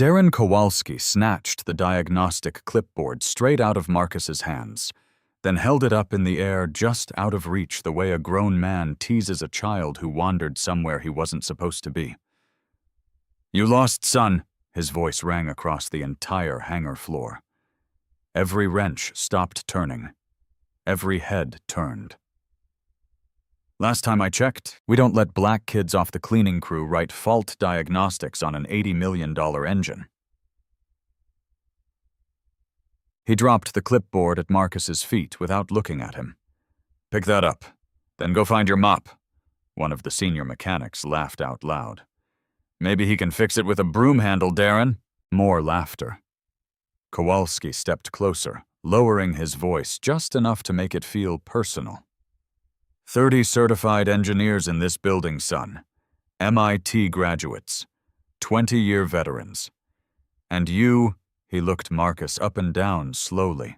Darren Kowalski snatched the diagnostic clipboard straight out of Marcus's hands, then held it up in the air just out of reach the way a grown man teases a child who wandered somewhere he wasn't supposed to be. "You lost, son," his voice rang across the entire hangar floor. Every wrench stopped turning. Every head turned. "Last time I checked, we don't let black kids off the cleaning crew write fault diagnostics on an $80 million engine." He dropped the clipboard at Marcus's feet without looking at him. "Pick that up, then go find your mop." One of the senior mechanics laughed out loud. "Maybe he can fix it with a broom handle, Darren." More laughter. Kowalski stepped closer, lowering his voice just enough to make it feel personal. 30 certified engineers in this building, son. MIT graduates. 20-year veterans. And you," he looked Marcus up and down slowly,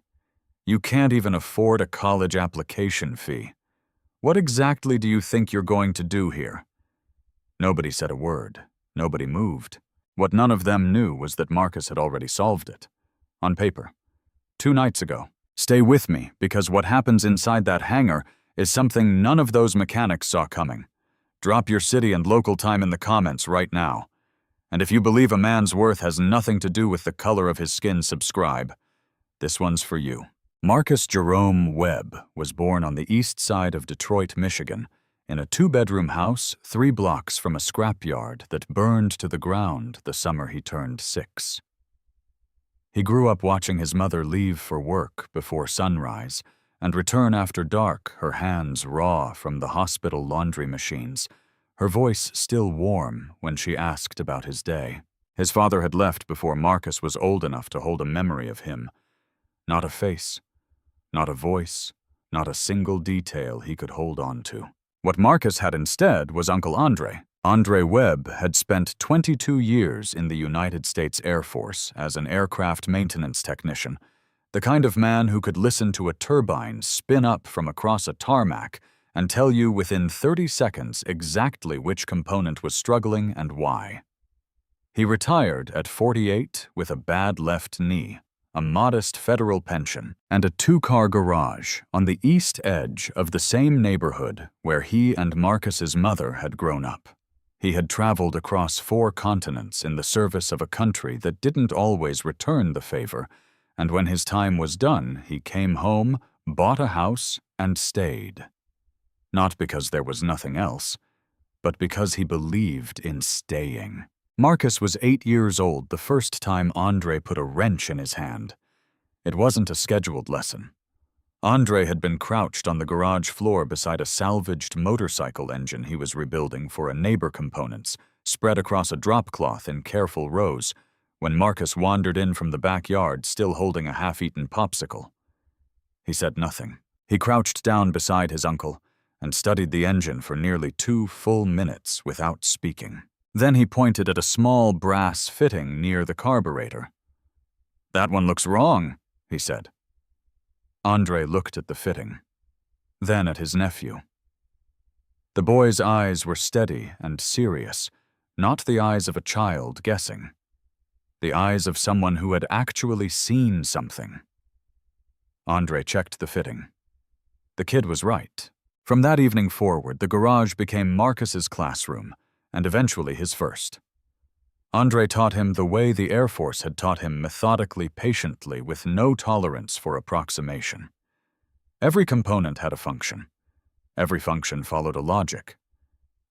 "you can't even afford a college application fee. What exactly do you think you're going to do here?" Nobody said a word. Nobody moved. What none of them knew was that Marcus had already solved it. On paper. 2 nights ago. Stay with me, because what happens inside that hangar is something none of those mechanics saw coming. Drop your city and local time in the comments right now. And if you believe a man's worth has nothing to do with the color of his skin, subscribe. This one's for you. Marcus Jerome Webb was born on the east side of Detroit, Michigan, in a 2-bedroom house 3 blocks from a scrapyard that burned to the ground the summer he turned 6. He grew up watching his mother leave for work before sunrise and return after dark, her hands raw from the hospital laundry machines, her voice still warm when she asked about his day. His father had left before Marcus was old enough to hold a memory of him. Not a face, not a voice, not a single detail he could hold on to. What Marcus had instead was Uncle Andre. Andre Webb had spent 22 years in the United States Air Force as an aircraft maintenance technician, the kind of man who could listen to a turbine spin up from across a tarmac and tell you within 30 seconds exactly which component was struggling and why. He retired at 48 with a bad left knee, a modest federal pension, and a 2-car garage on the east edge of the same neighborhood where he and Marcus's mother had grown up. He had traveled across 4 continents in the service of a country that didn't always return the favor, and when his time was done, he came home, bought a house, and stayed. Not because there was nothing else, but because he believed in staying. Marcus was 8 years old the first time Andre put a wrench in his hand. It wasn't a scheduled lesson. Andre had been crouched on the garage floor beside a salvaged motorcycle engine he was rebuilding for a neighbor components, spread across a drop cloth in careful rows, when Marcus wandered in from the backyard still holding a half-eaten popsicle. He said nothing. He crouched down beside his uncle and studied the engine for nearly 2 full minutes without speaking. Then he pointed at a small brass fitting near the carburetor. "That one looks wrong," he said. Andre looked at the fitting, then at his nephew. The boy's eyes were steady and serious, not the eyes of a child guessing. The eyes of someone who had actually seen something. Andre checked the fitting. The kid was right. From that evening forward, the garage became Marcus's classroom, and eventually his first. Andre taught him the way the Air Force had taught him, methodically, patiently, with no tolerance for approximation. Every component had a function. Every function followed a logic.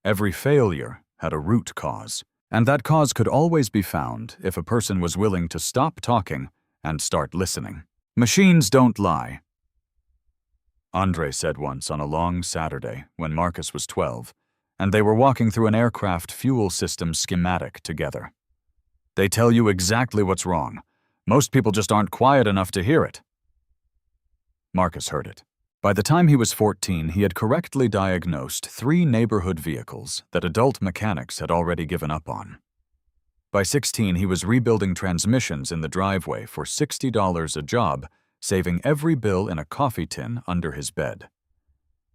Every failure had a root cause, and that cause could always be found if a person was willing to stop talking and start listening. "Machines don't lie," Andre said once on a long Saturday when Marcus was 12, and they were walking through an aircraft fuel system schematic together. "They tell you exactly what's wrong. Most people just aren't quiet enough to hear it." Marcus heard it. By the time he was 14, he had correctly diagnosed 3 neighborhood vehicles that adult mechanics had already given up on. By 16, he was rebuilding transmissions in the driveway for $60 a job, saving every bill in a coffee tin under his bed.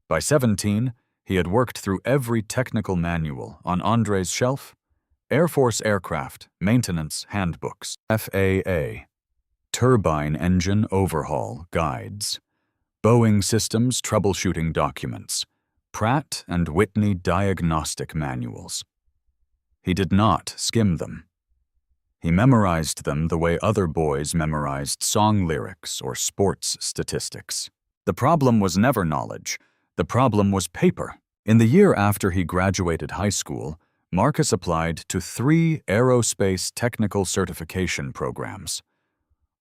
By 17, he had worked through every technical manual on Andre's shelf Air Force Aircraft Maintenance Handbooks, FAA, Turbine Engine Overhaul Guides, Boeing Systems Troubleshooting Documents, Pratt & Whitney Diagnostic Manuals. He did not skim them. He memorized them the way other boys memorized song lyrics or sports statistics. The problem was never knowledge. The problem was paper. In the year after he graduated high school, Marcus applied to 3 aerospace technical certification programs.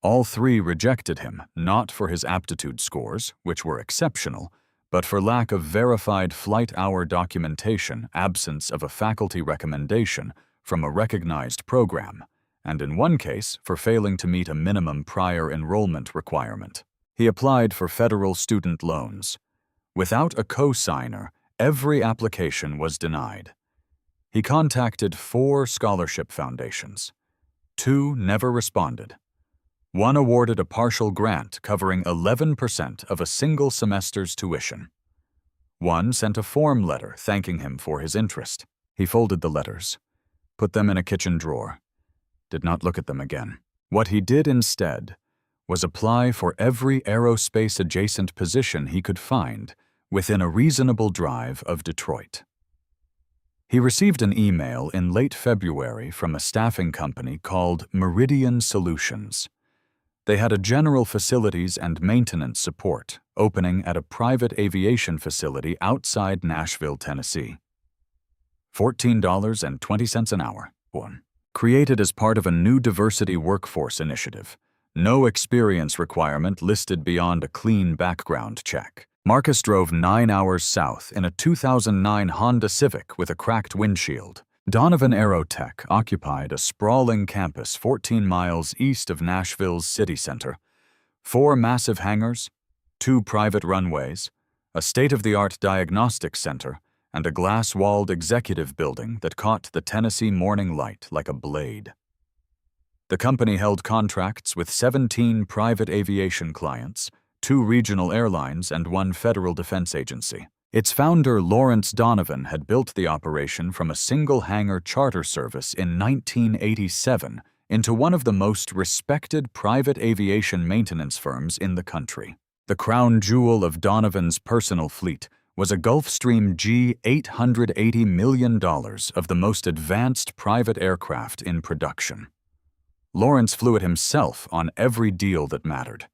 All 3 rejected him, not for his aptitude scores, which were exceptional, but for lack of verified flight hour documentation, absence of a faculty recommendation from a recognized program, and in one case for failing to meet a minimum prior enrollment requirement. He applied for federal student loans. Without a co-signer, every application was denied. He contacted 4 scholarship foundations. 2 never responded. 1 awarded a partial grant covering 11% of a single semester's tuition. 1 sent a form letter thanking him for his interest. He folded the letters, put them in a kitchen drawer, did not look at them again. What he did instead was apply for every aerospace-adjacent position he could find within a reasonable drive of Detroit. He received an email in late February from a staffing company called Meridian Solutions. They had a general facilities and maintenance support opening at a private aviation facility outside Nashville, Tennessee. $14.20 an hour. 1. Created as part of a new diversity workforce initiative. No experience requirement listed beyond a clean background check. Marcus drove 9 hours south in a 2009 Honda Civic with a cracked windshield. Donovan Aerotech occupied a sprawling campus 14 miles east of Nashville's city center. 4 massive hangars, 2 private runways, a state-of-the-art diagnostic center, and a glass-walled executive building that caught the Tennessee morning light like a blade. The company held contracts with 17 private aviation clients, 2 regional airlines, and 1 federal defense agency. Its founder, Lawrence Donovan, had built the operation from a single-hangar charter service in 1987 into one of the most respected private aviation maintenance firms in the country. The crown jewel of Donovan's personal fleet was a Gulfstream G $880 million of the most advanced private aircraft in production. Lawrence flew it himself on every deal that mattered.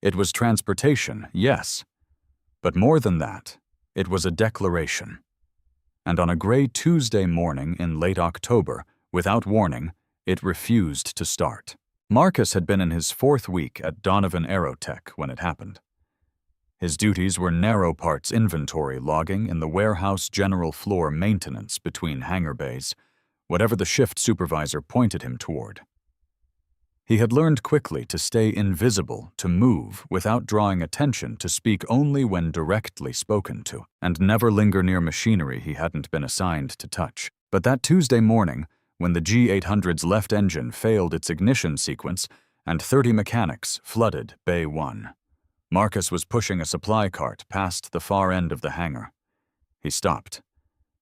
It was transportation, yes, but more than that, it was a declaration. And on a gray Tuesday morning in late October, without warning, it refused to start. Marcus had been in his 4th week at Donovan Aerotech when it happened. His duties were narrow parts inventory logging in the warehouse general floor maintenance between hangar bays, whatever the shift supervisor pointed him toward. He had learned quickly to stay invisible, to move without drawing attention, to speak only when directly spoken to, and never linger near machinery he hadn't been assigned to touch. But that Tuesday morning, when the G800's left engine failed its ignition sequence and 30 mechanics flooded Bay 1, Marcus was pushing a supply cart past the far end of the hangar. He stopped.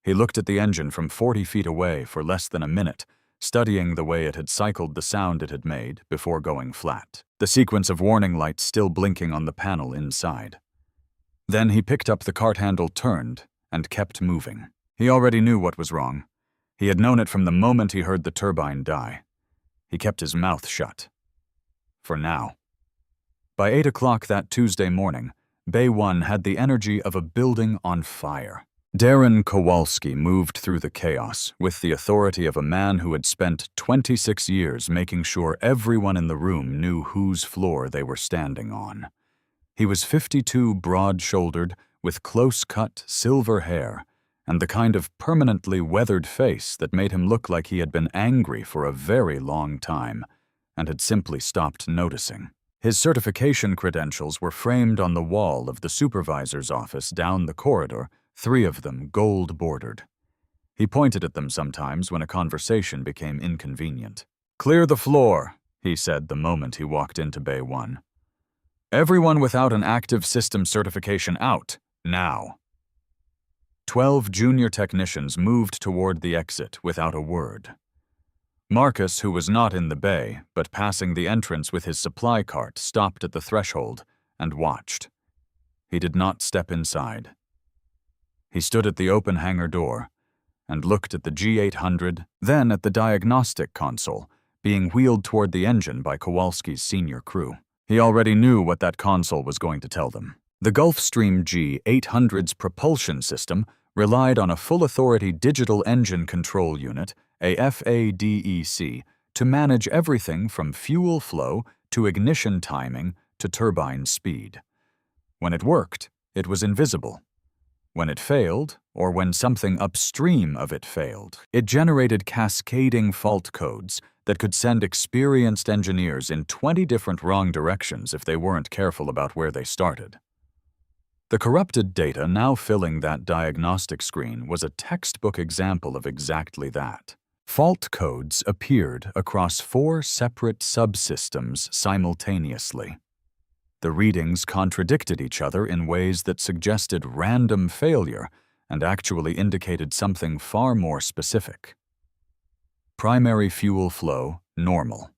He looked at the engine from 40 feet away for less than a minute, studying the way it had cycled the sound it had made before going flat, the sequence of warning lights still blinking on the panel inside. Then he picked up the cart handle, turned, and kept moving. He already knew what was wrong. He had known it from the moment he heard the turbine die. He kept his mouth shut. For now. By 8 o'clock that Tuesday morning, Bay 1 had the energy of a building on fire. Darren Kowalski moved through the chaos with the authority of a man who had spent 26 years making sure everyone in the room knew whose floor they were standing on. He was 52, broad-shouldered, with close-cut silver hair, and the kind of permanently weathered face that made him look like he had been angry for a very long time and had simply stopped noticing. His certification credentials were framed on the wall of the supervisor's office down the corridor, 3 of them gold-bordered. He pointed at them sometimes when a conversation became inconvenient. "Clear the floor," he said the moment he walked into Bay 1. "Everyone without an active system certification out, now." 12 junior technicians moved toward the exit without a word. Marcus, who was not in the bay, but passing the entrance with his supply cart, stopped at the threshold and watched. He did not step inside. He stood at the open hangar door and looked at the G800, then at the diagnostic console, being wheeled toward the engine by Kowalski's senior crew. He already knew what that console was going to tell them. The Gulfstream G800's propulsion system relied on a full-authority digital engine control unit, a FADEC, to manage everything from fuel flow to ignition timing to turbine speed. When it worked, it was invisible. When it failed, or when something upstream of it failed, it generated cascading fault codes that could send experienced engineers in 20 different wrong directions if they weren't careful about where they started. The corrupted data now filling that diagnostic screen was a textbook example of exactly that. Fault codes appeared across 4 separate subsystems simultaneously. The readings contradicted each other in ways that suggested random failure and actually indicated something far more specific. Primary fuel flow, normal.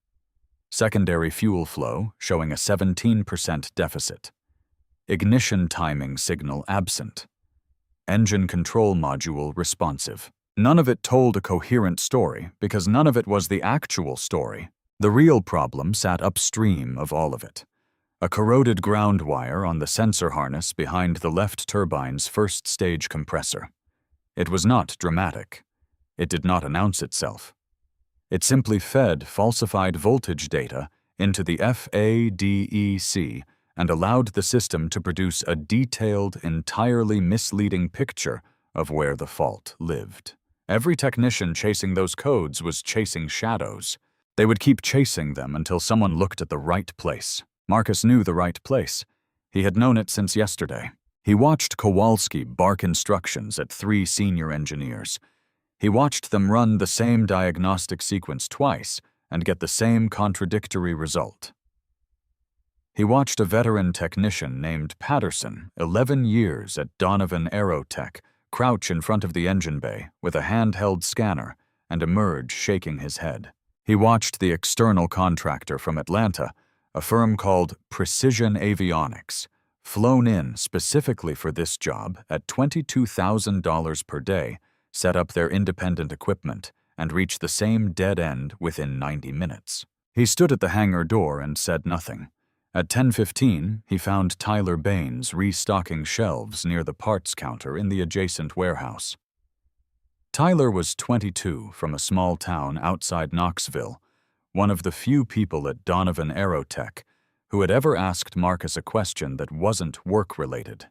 Secondary fuel flow, showing a 17% deficit. Ignition timing signal absent. Engine control module responsive. None of it told a coherent story because none of it was the actual story. The real problem sat upstream of all of it. A corroded ground wire on the sensor harness behind the left turbine's first stage compressor. It was not dramatic. It did not announce itself. It simply fed falsified voltage data into the FADEC and allowed the system to produce a detailed, entirely misleading picture of where the fault lived. Every technician chasing those codes was chasing shadows. They would keep chasing them until someone looked at the right place. Marcus knew the right place. He had known it since yesterday. He watched Kowalski bark instructions at 3 senior engineers. He watched them run the same diagnostic sequence twice and get the same contradictory result. He watched a veteran technician named Patterson, 11 years at Donovan Aerotech, crouch in front of the engine bay with a handheld scanner and emerge shaking his head. He watched the external contractor from Atlanta, a firm called Precision Avionics, flown in specifically for this job at $22,000 per day, set up their independent equipment, and reach the same dead end within 90 minutes. He stood at the hangar door and said nothing. At 10:15, he found Tyler Baines restocking shelves near the parts counter in the adjacent warehouse. Tyler was 22 from a small town outside Knoxville, one of the few people at Donovan Aerotech who had ever asked Marcus a question that wasn't work-related.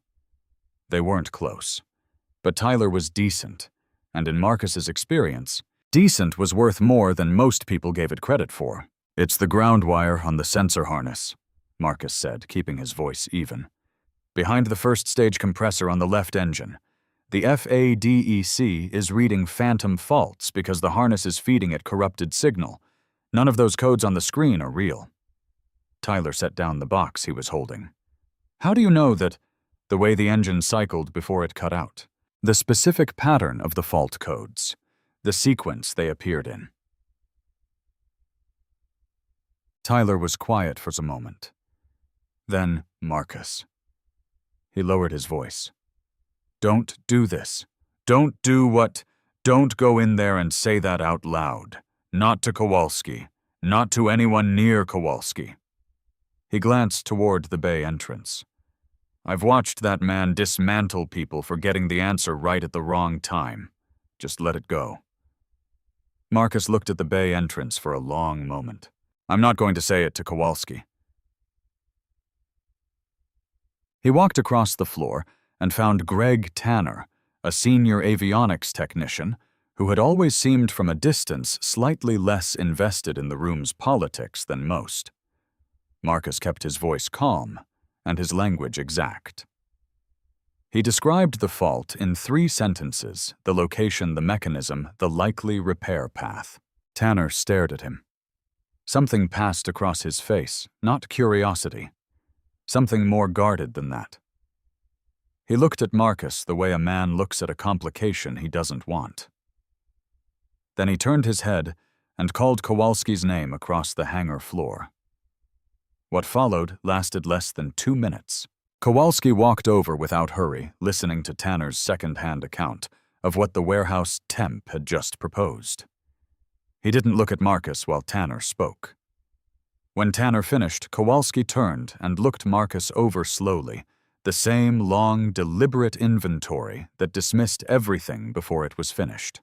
They weren't close, but Tyler was decent, and in Marcus's experience, decent was worth more than most people gave it credit for. "It's the ground wire on the sensor harness," Marcus said, keeping his voice even. "Behind the first stage compressor on the left engine. The FADEC is reading phantom faults because the harness is feeding it corrupted signal. None of those codes on the screen are real." Tyler set down the box he was holding. "How do you know that?" "The way the engine cycled before it cut out. The specific pattern of the fault codes. The sequence they appeared in." Tyler was quiet for a moment. Then, "Marcus." He lowered his voice. "Don't do this. Don't do what. Don't go in there and say that out loud. Not to Kowalski. Not to anyone near Kowalski." He glanced toward the bay entrance. "I've watched that man dismantle people for getting the answer right at the wrong time. Just let it go." Marcus looked at the bay entrance for a long moment. "I'm not going to say it to Kowalski." He walked across the floor and found Greg Tanner, a senior avionics technician who had always seemed from a distance slightly less invested in the room's politics than most. Marcus kept his voice calm and his language exact. He described the fault in 3 sentences: the location, the mechanism, the likely repair path. Tanner stared at him. Something passed across his face, not curiosity. Something more guarded than that. He looked at Marcus the way a man looks at a complication he doesn't want. Then he turned his head and called Kowalski's name across the hangar floor. What followed lasted less than 2 minutes. Kowalski walked over without hurry, listening to Tanner's second-hand account of what the warehouse temp had just proposed. He didn't look at Marcus while Tanner spoke. When Tanner finished, Kowalski turned and looked Marcus over slowly, the same long, deliberate inventory that dismissed everything before it was finished.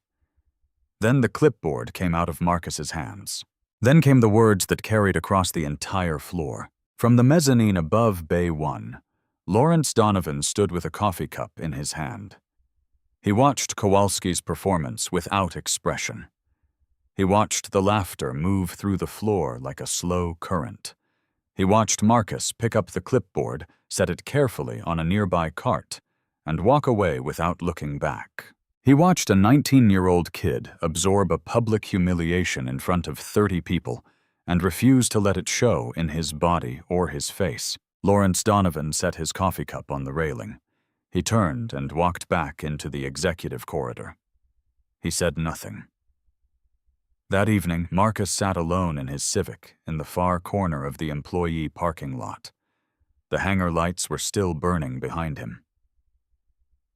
Then the clipboard came out of Marcus's hands. Then came the words that carried across the entire floor. From the mezzanine above Bay 1, Lawrence Donovan stood with a coffee cup in his hand. He watched Kowalski's performance without expression. He watched the laughter move through the floor like a slow current. He watched Marcus pick up the clipboard, set it carefully on a nearby cart, and walk away without looking back. He watched a 19-year-old kid absorb a public humiliation in front of 30 people and refuse to let it show in his body or his face. Lawrence Donovan set his coffee cup on the railing. He turned and walked back into the executive corridor. He said nothing. That evening, Marcus sat alone in his Civic in the far corner of the employee parking lot. The hangar lights were still burning behind him.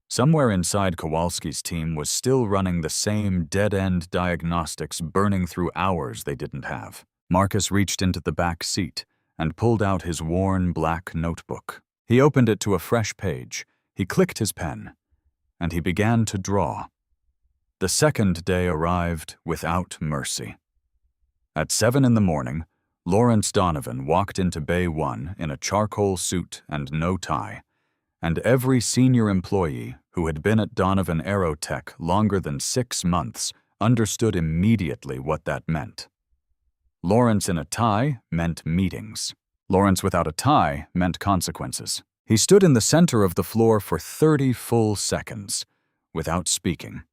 Somewhere inside Kowalski's team was still running the same dead-end diagnostics burning through hours they didn't have. Marcus reached into the back seat and pulled out his worn black notebook. He opened it to a fresh page, he clicked his pen, and he began to draw. The second day arrived without mercy. At 7 in the morning, Lawrence Donovan walked into Bay 1 in a charcoal suit and no tie, and every senior employee who had been at Donovan Aerotech longer than 6 months understood immediately what that meant. Lawrence in a tie meant meetings. Lawrence without a tie meant consequences. He stood in the center of the floor for 30 full seconds, without speaking,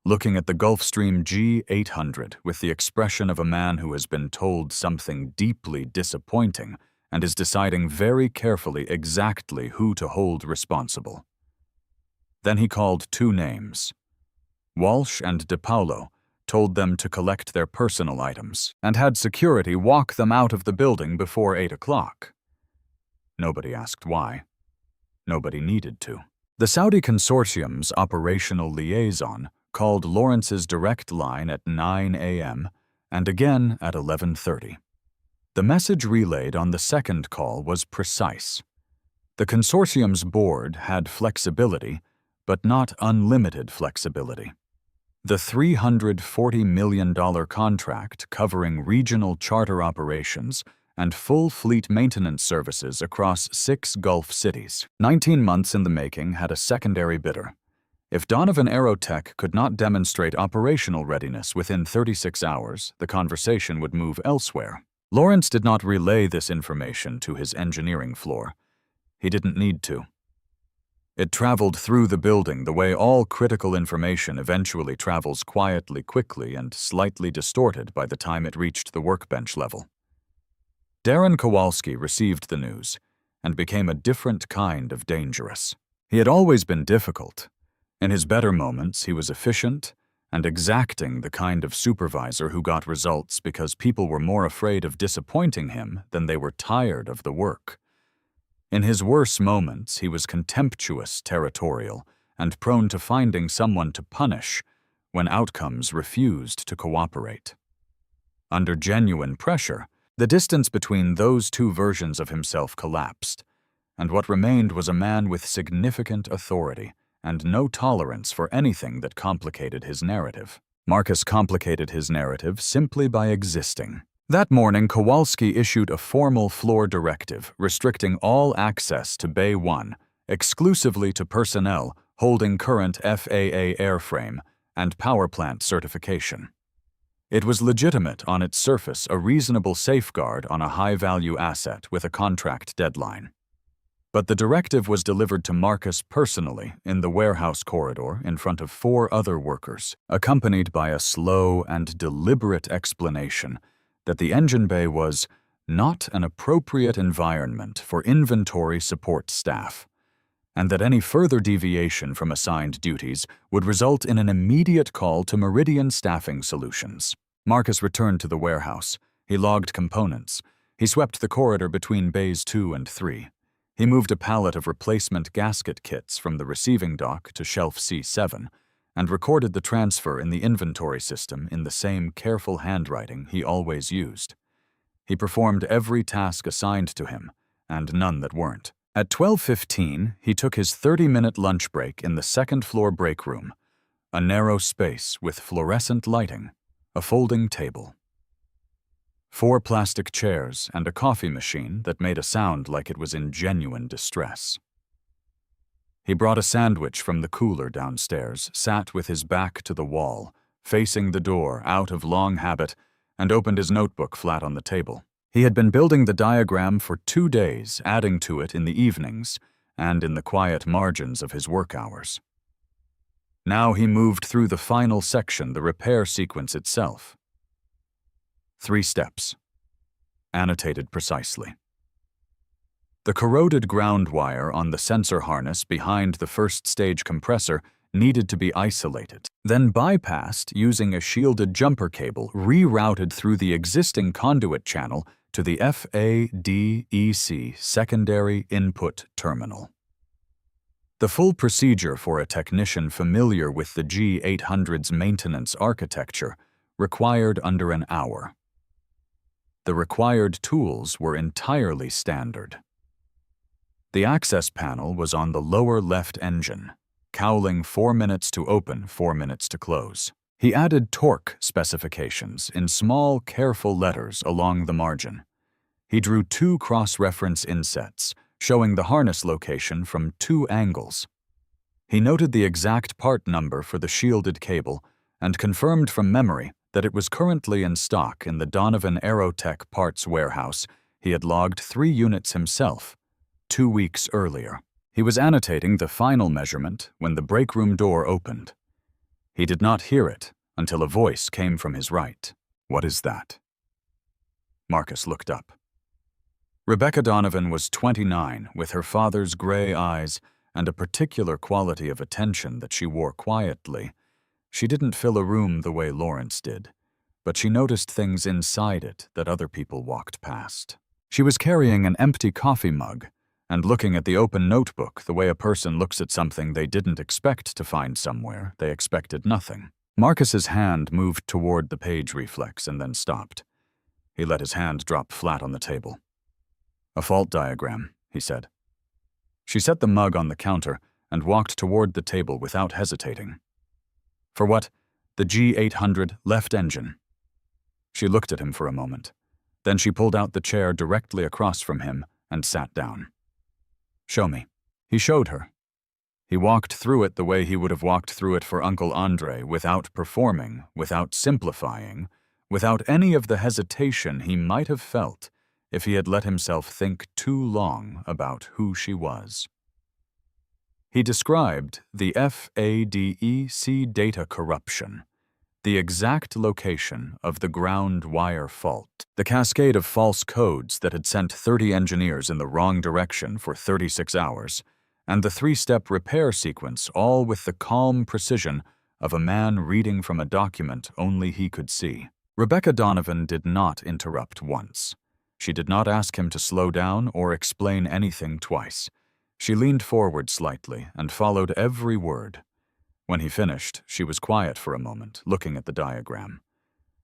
looking at the Gulfstream G800 with the expression of a man who has been told something deeply disappointing and is deciding very carefully exactly who to hold responsible. Then he called 2 names. Walsh and DePaulo told them to collect their personal items and had security walk them out of the building before 8 o'clock. Nobody asked why. Nobody needed to. The Saudi consortium's operational liaison called Lawrence's direct line at 9 a.m. and again at 11:30. The message relayed on the second call was precise. The consortium's board had flexibility, but not unlimited flexibility. The $340 million contract covering regional charter operations and full fleet maintenance services across 6 Gulf cities, 19 months in the making, had a secondary bidder. If Donovan Aerotech could not demonstrate operational readiness within 36 hours, the conversation would move elsewhere. Lawrence did not relay this information to his engineering floor. He didn't need to. It traveled through the building the way all critical information eventually travels quietly, quickly, and slightly distorted by the time it reached the workbench level. Darren Kowalski received the news and became a different kind of dangerous. He had always been difficult. In his better moments, he was efficient and exacting, the kind of supervisor who got results because people were more afraid of disappointing him than they were tired of the work. In his worse moments, he was contemptuous, territorial, and prone to finding someone to punish when outcomes refused to cooperate. Under genuine pressure, the distance between those 2 versions of himself collapsed, and what remained was a man with significant authority and no tolerance for anything that complicated his narrative. Marcus complicated his narrative simply by existing. That morning, Kowalski issued a formal floor directive restricting all access to Bay 1 exclusively to personnel holding current FAA airframe and power plant certification. It was legitimate on its surface, a reasonable safeguard on a high-value asset with a contract deadline. But the directive was delivered to Marcus personally in the warehouse corridor in front of 4 other workers, accompanied by a slow and deliberate explanation that the engine bay was not an appropriate environment for inventory support staff, and that any further deviation from assigned duties would result in an immediate call to Meridian Staffing Solutions. Marcus returned to the warehouse. He logged components. He swept the corridor between bays 2 and 3. He moved a pallet of replacement gasket kits from the receiving dock to shelf C7 and recorded the transfer in the inventory system in the same careful handwriting he always used. He performed every task assigned to him, and none that weren't. At 12:15, he took his 30-minute lunch break in the second-floor break room, a narrow space with fluorescent lighting, a folding table, 4 plastic chairs, and a coffee machine that made a sound like it was in genuine distress. He brought a sandwich from the cooler downstairs, sat with his back to the wall, facing the door out of long habit, and opened his notebook flat on the table. He had been building the diagram for 2 days, adding to it in the evenings and in the quiet margins of his work hours. Now he moved through the final section, the repair sequence itself. 3 steps, annotated precisely. The corroded ground wire on the sensor harness behind the first stage compressor needed to be isolated, then bypassed using a shielded jumper cable rerouted through the existing conduit channel to the FADEC secondary input terminal. The full procedure for a technician familiar with the G800's maintenance architecture required under an hour. The required tools were entirely standard. The access panel was on the lower left engine, cowling 4 minutes to open, 4 minutes to close. He added torque specifications in small, careful letters along the margin. He drew 2 cross-reference insets, showing the harness location from 2 angles. He noted the exact part number for the shielded cable and confirmed from memory that it was currently in stock in the Donovan Aerotech parts warehouse. He had logged 3 units himself 2 weeks earlier. He was annotating the final measurement when the break room door opened. He did not hear it until a voice came from his right. "What is that?" Marcus looked up. Rebecca Donovan was 29, with her father's gray eyes and a particular quality of attention that she wore quietly. She didn't fill a room the way Lawrence did, but she noticed things inside it that other people walked past. She was carrying an empty coffee mug and looking at the open notebook the way a person looks at something they didn't expect to find somewhere they expected nothing. Marcus's hand moved toward the page reflex and then stopped. He let his hand drop flat on the table. "A fault diagram," he said. She set the mug on the counter and walked toward the table without hesitating. "For what? The G800 left engine." She looked at him for a moment. Then she pulled out the chair directly across from him and sat down. "Show me." He showed her. He walked through it the way he would have walked through it for Uncle Andre, without performing, without simplifying, without any of the hesitation he might have felt if he had let himself think too long about who she was. He described the FADEC data corruption, the exact location of the ground wire fault, the cascade of false codes that had sent 30 engineers in the wrong direction for 36 hours, and the 3-step repair sequence, all with the calm precision of a man reading from a document only he could see. Rebecca Donovan did not interrupt once. She did not ask him to slow down or explain anything twice. She leaned forward slightly and followed every word. When he finished, she was quiet for a moment, looking at the diagram.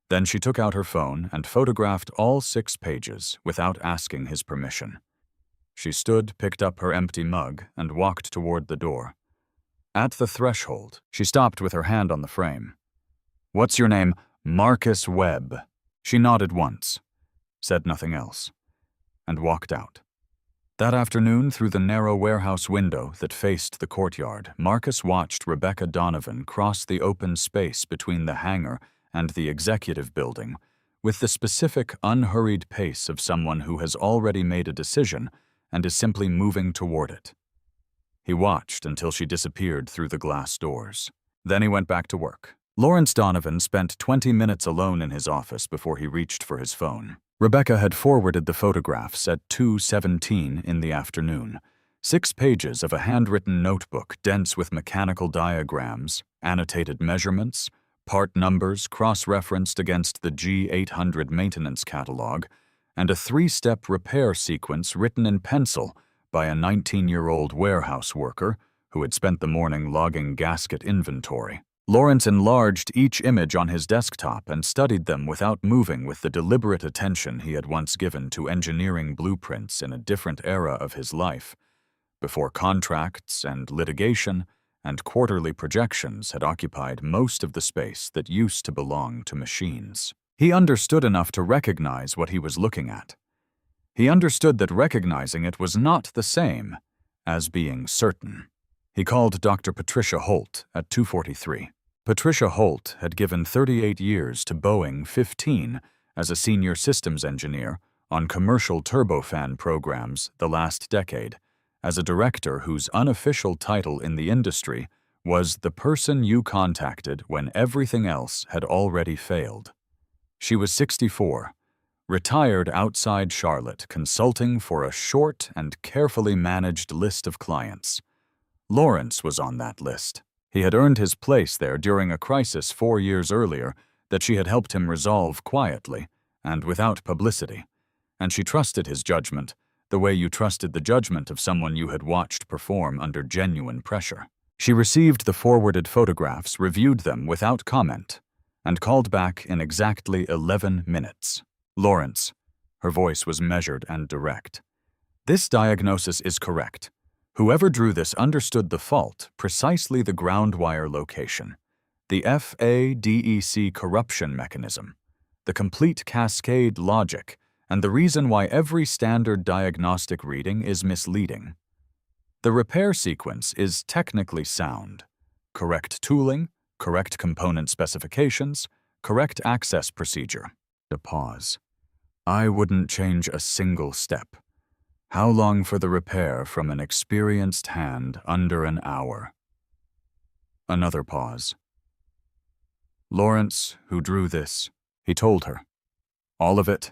Then she took out her phone and photographed all 6 pages without asking his permission. She stood, picked up her empty mug, and walked toward the door. At the threshold, she stopped with her hand on the frame. "What's your name?" "Marcus Webb." She nodded once, said nothing else, and walked out. That afternoon, through the narrow warehouse window that faced the courtyard, Marcus watched Rebecca Donovan cross the open space between the hangar and the executive building with the specific, unhurried pace of someone who has already made a decision and is simply moving toward it. He watched until she disappeared through the glass doors. Then he went back to work. Lawrence Donovan spent 20 minutes alone in his office before he reached for his phone. Rebecca had forwarded the photographs at 2:17 in the afternoon. 6 pages of a handwritten notebook dense with mechanical diagrams, annotated measurements, part numbers cross-referenced against the G800 maintenance catalog, and a 3-step repair sequence written in pencil by a 19-year-old warehouse worker who had spent the morning logging gasket inventory. Lawrence enlarged each image on his desktop and studied them without moving with the deliberate attention he had once given to engineering blueprints in a different era of his life, before contracts and litigation and quarterly projections had occupied most of the space that used to belong to machines. He understood enough to recognize what he was looking at. He understood that recognizing it was not the same as being certain. He called Dr. Patricia Holt at 2:43. Patricia Holt had given 38 years to Boeing 15 as a senior systems engineer on commercial turbofan programs the last decade, as a director whose unofficial title in the industry was the person you contacted when everything else had already failed. She was 64, retired outside Charlotte, consulting for a short and carefully managed list of clients. Lawrence was on that list. He had earned his place there during a crisis 4 years earlier that she had helped him resolve quietly and without publicity, and she trusted his judgment the way you trusted the judgment of someone you had watched perform under genuine pressure. She received the forwarded photographs, reviewed them without comment, and called back in exactly 11 minutes. Lawrence, her voice was measured and direct. This diagnosis is correct. Whoever drew this understood the fault, precisely the ground wire location, the FADEC corruption mechanism, the complete cascade logic, and the reason why every standard diagnostic reading is misleading. The repair sequence is technically sound. Correct tooling, correct component specifications, correct access procedure. A pause. I wouldn't change a single step. How long for the repair from an experienced hand? Under an hour. Another pause. Lawrence, who drew this, he told her. All of it.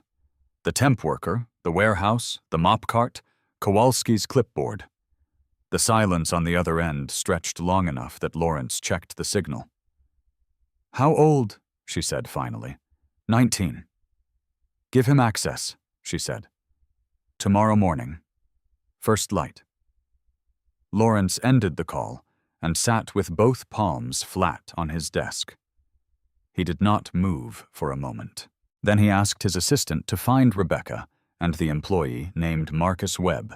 The temp worker, the warehouse, the mop cart, Kowalski's clipboard. The silence on the other end stretched long enough that Lawrence checked the signal. How old? She said finally. 19. Give him access, she said. Tomorrow morning. First light. Lawrence ended the call and sat with both palms flat on his desk. He did not move for a moment. Then he asked his assistant to find Rebecca and the employee named Marcus Webb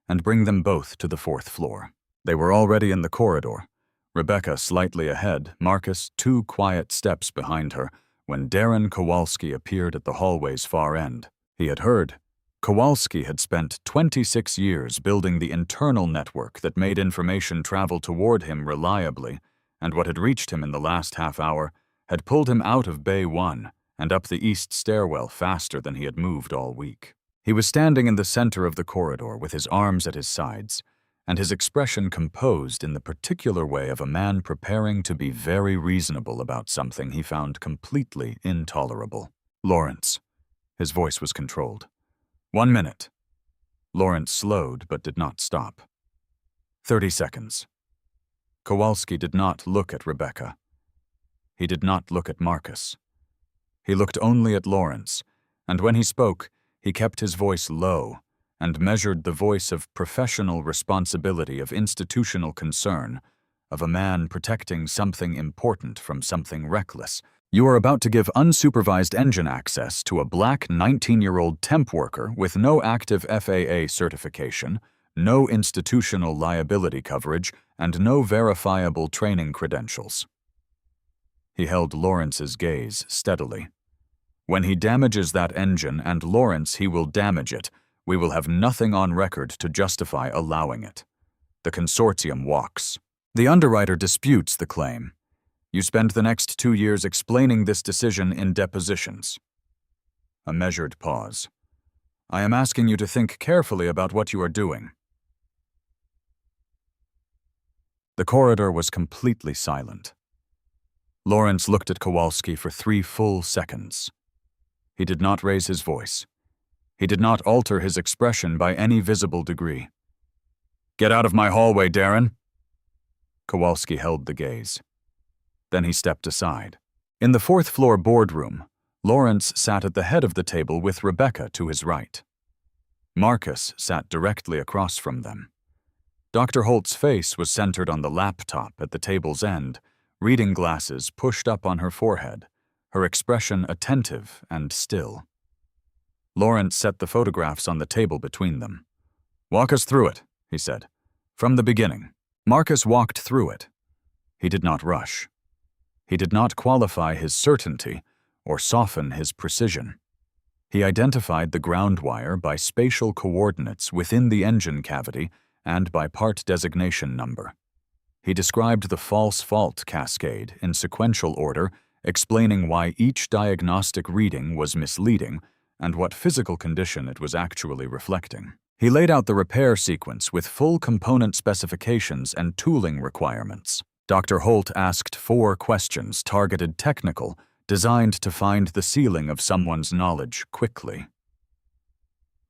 and bring them both to the 4th floor. They were already in the corridor, Rebecca slightly ahead, Marcus 2 quiet steps behind her, when Darren Kowalski appeared at the hallway's far end. He had heard. Kowalski had spent 26 years building the internal network that made information travel toward him reliably, and what had reached him in the last half hour had pulled him out of Bay 1 and up the east stairwell faster than he had moved all week. He was standing in the center of the corridor with his arms at his sides, and his expression composed in the particular way of a man preparing to be very reasonable about something he found completely intolerable. Lawrence. His voice was controlled. 1 minute. Lawrence slowed but did not stop. 30 seconds. Kowalski did not look at Rebecca. He did not look at Marcus. He looked only at Lawrence, and when he spoke, he kept his voice low and measured the voice of professional responsibility, of institutional concern, of a man protecting something important from something reckless. You are about to give unsupervised engine access to a black 19-year-old temp worker with no active FAA certification, no institutional liability coverage, and no verifiable training credentials. He held Lawrence's gaze steadily. When he damages that engine, and Lawrence, he will damage it, we will have nothing on record to justify allowing it. The consortium walks. The underwriter disputes the claim. You spend the next 2 years explaining this decision in depositions. A measured pause. I am asking you to think carefully about what you are doing. The corridor was completely silent. Lawrence looked at Kowalski for 3 full seconds. He did not raise his voice. He did not alter his expression by any visible degree. Get out of my hallway, Darren. Kowalski held the gaze. Then he stepped aside. In the fourth-floor boardroom, Lawrence sat at the head of the table with Rebecca to his right. Marcus sat directly across from them. Dr. Holt's face was centered on the laptop at the table's end, reading glasses pushed up on her forehead, her expression attentive and still. Lawrence set the photographs on the table between them. "Walk us through it," he said. "From the beginning." Marcus walked through it. He did not rush. He did not qualify his certainty or soften his precision. He identified the ground wire by spatial coordinates within the engine cavity and by part designation number. He described the false fault cascade in sequential order, explaining why each diagnostic reading was misleading and what physical condition it was actually reflecting. He laid out the repair sequence with full component specifications and tooling requirements. Dr. Holt asked 4 questions targeted technical, designed to find the ceiling of someone's knowledge quickly.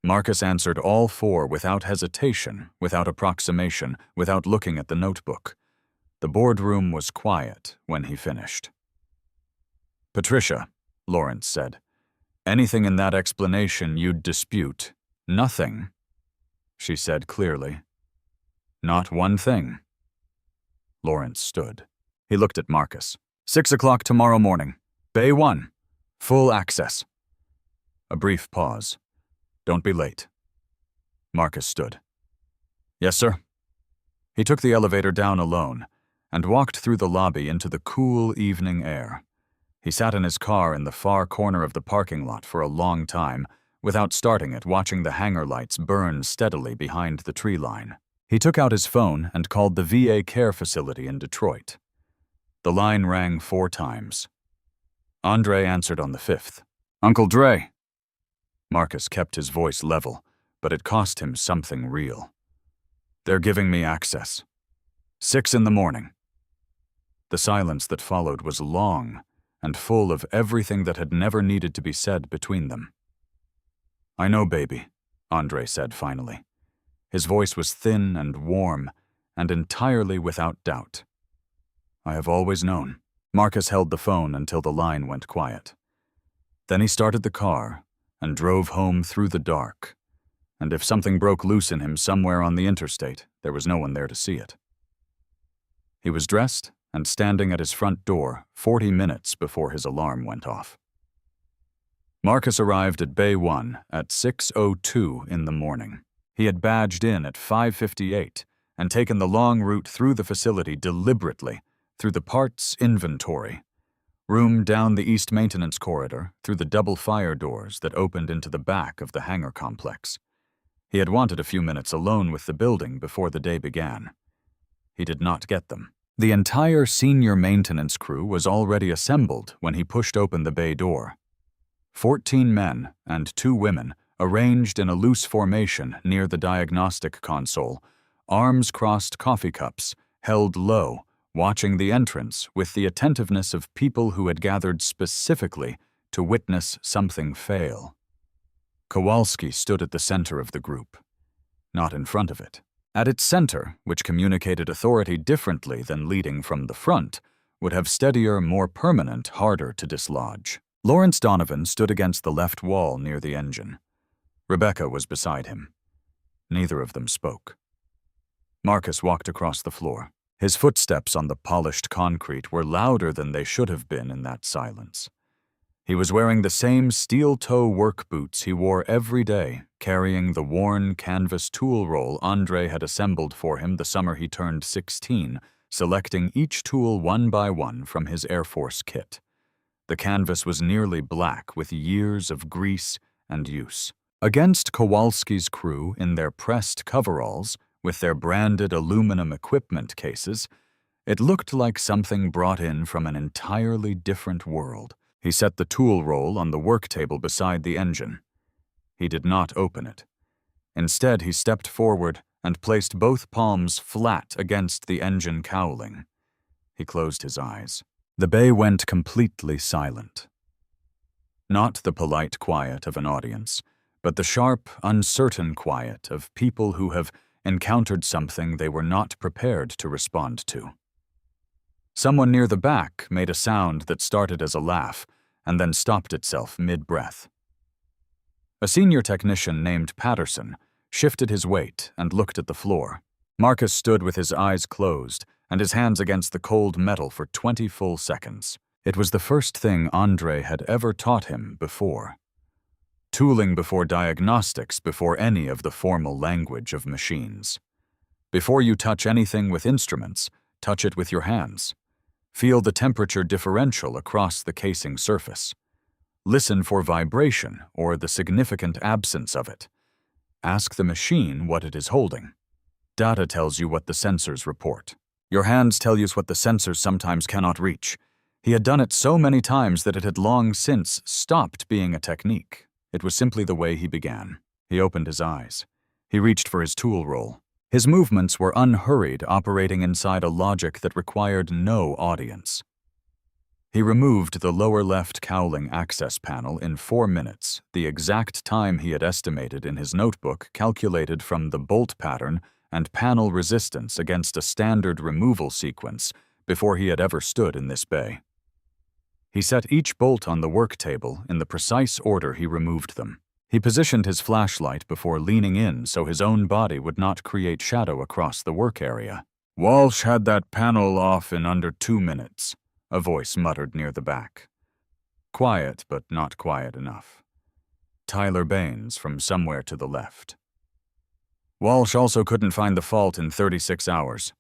Marcus answered all 4 without hesitation, without approximation, without looking at the notebook. The boardroom was quiet when he finished. "Patricia," Lawrence said, "anything in that explanation you'd dispute?" "Nothing," she said clearly. "Not one thing." Lawrence stood. He looked at Marcus. 6 o'clock tomorrow morning. Bay 1. Full access." A brief pause. "Don't be late." Marcus stood. "Yes, sir." He took the elevator down alone and walked through the lobby into the cool evening air. He sat in his car in the far corner of the parking lot for a long time, without starting it, watching the hangar lights burn steadily behind the tree line. He took out his phone and called the VA care facility in Detroit. The line rang 4 times. Andre answered on the 5th. "Uncle Dre." Marcus kept his voice level, but it cost him something real. "They're giving me access. 6 in the morning." The silence that followed was long and full of everything that had never needed to be said between them. "I know, baby," Andre said finally. His voice was thin and warm and entirely without doubt. "I have always known." Marcus held the phone until the line went quiet. Then he started the car and drove home through the dark, and if something broke loose in him somewhere on the interstate, there was no one there to see it. He was dressed and standing at his front door 40 minutes before his alarm went off. Marcus arrived at Bay 1 at 6:02 in the morning. He had badged in at 5:58 and taken the long route through the facility deliberately, through the parts inventory, room down the east maintenance corridor, through the double fire doors that opened into the back of the hangar complex. He had wanted a few minutes alone with the building before the day began. He did not get them. The entire senior maintenance crew was already assembled when he pushed open the bay door. 14 men and 2 women, arranged in a loose formation near the diagnostic console, arms crossed, coffee cups, held low, watching the entrance with the attentiveness of people who had gathered specifically to witness something fail. Kowalski stood at the center of the group, not in front of it. At its center, which communicated authority differently than leading from the front, would have steadier, more permanent, harder to dislodge. Lawrence Donovan stood against the left wall near the engine. Rebecca was beside him. Neither of them spoke. Marcus walked across the floor. His footsteps on the polished concrete were louder than they should have been in that silence. He was wearing the same steel-toe work boots he wore every day, carrying the worn canvas tool roll Andre had assembled for him the summer he turned 16, selecting each tool one by one from his Air Force kit. The canvas was nearly black with years of grease and use. Against Kowalski's crew in their pressed coveralls, with their branded aluminum equipment cases, it looked like something brought in from an entirely different world. He set the tool roll on the work table beside the engine. He did not open it. Instead, he stepped forward and placed both palms flat against the engine cowling. He closed his eyes. The bay went completely silent. Not the polite quiet of an audience, but the sharp, uncertain quiet of people who have encountered something they were not prepared to respond to. Someone near the back made a sound that started as a laugh and then stopped itself mid-breath. A senior technician named Patterson shifted his weight and looked at the floor. Marcus stood with his eyes closed and his hands against the cold metal for 20 full seconds. It was the first thing Andre had ever taught him before. Tooling before diagnostics, before any of the formal language of machines. Before you touch anything with instruments, touch it with your hands. Feel the temperature differential across the casing surface. Listen for vibration or the significant absence of it. Ask the machine what it is holding. Data tells you what the sensors report. Your hands tell you what the sensors sometimes cannot reach. He had done it so many times that it had long since stopped being a technique. It was simply the way he began. He opened his eyes. He reached for his tool roll. His movements were unhurried, operating inside a logic that required no audience. He removed the lower left cowling access panel in 4 minutes, the exact time he had estimated in his notebook calculated from the bolt pattern and panel resistance against a standard removal sequence before he had ever stood in this bay. He set each bolt on the work table in the precise order he removed them. He positioned his flashlight before leaning in so his own body would not create shadow across the work area. "Walsh had that panel off in under 2 minutes, a voice muttered near the back. Quiet, but not quiet enough. Tyler Baines from somewhere to the left. Walsh also couldn't find the fault in 36 hours.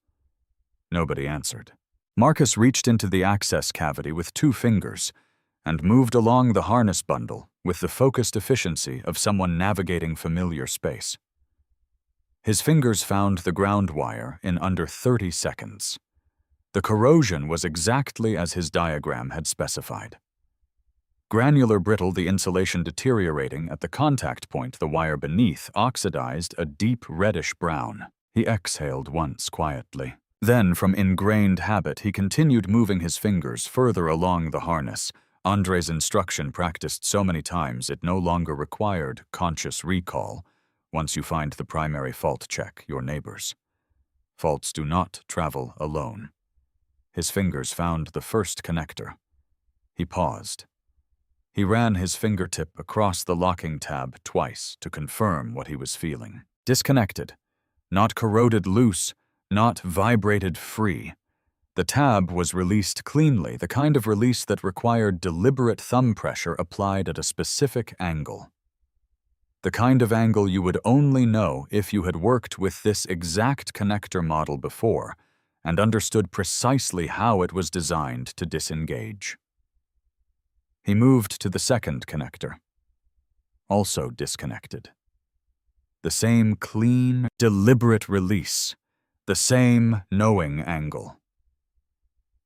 Nobody answered. Marcus reached into the access cavity with 2 fingers and moved along the harness bundle with the focused efficiency of someone navigating familiar space. His fingers found the ground wire in under 30 seconds. The corrosion was exactly as his diagram had specified. Granular brittle, the insulation deteriorating at the contact point, the wire beneath oxidized a deep reddish brown. He exhaled once quietly. Then, from ingrained habit, he continued moving his fingers further along the harness. Andre's instruction practiced so many times it no longer required conscious recall. Once you find the primary fault, check your neighbors. Faults do not travel alone. His fingers found the first connector. He paused. He ran his fingertip across the locking tab twice to confirm what he was feeling. Disconnected. Not corroded loose, not vibrated free. The tab was released cleanly, the kind of release that required deliberate thumb pressure applied at a specific angle. The kind of angle you would only know if you had worked with this exact connector model before and understood precisely how it was designed to disengage. He moved to the second connector, also disconnected. The same clean, deliberate release, the same knowing angle.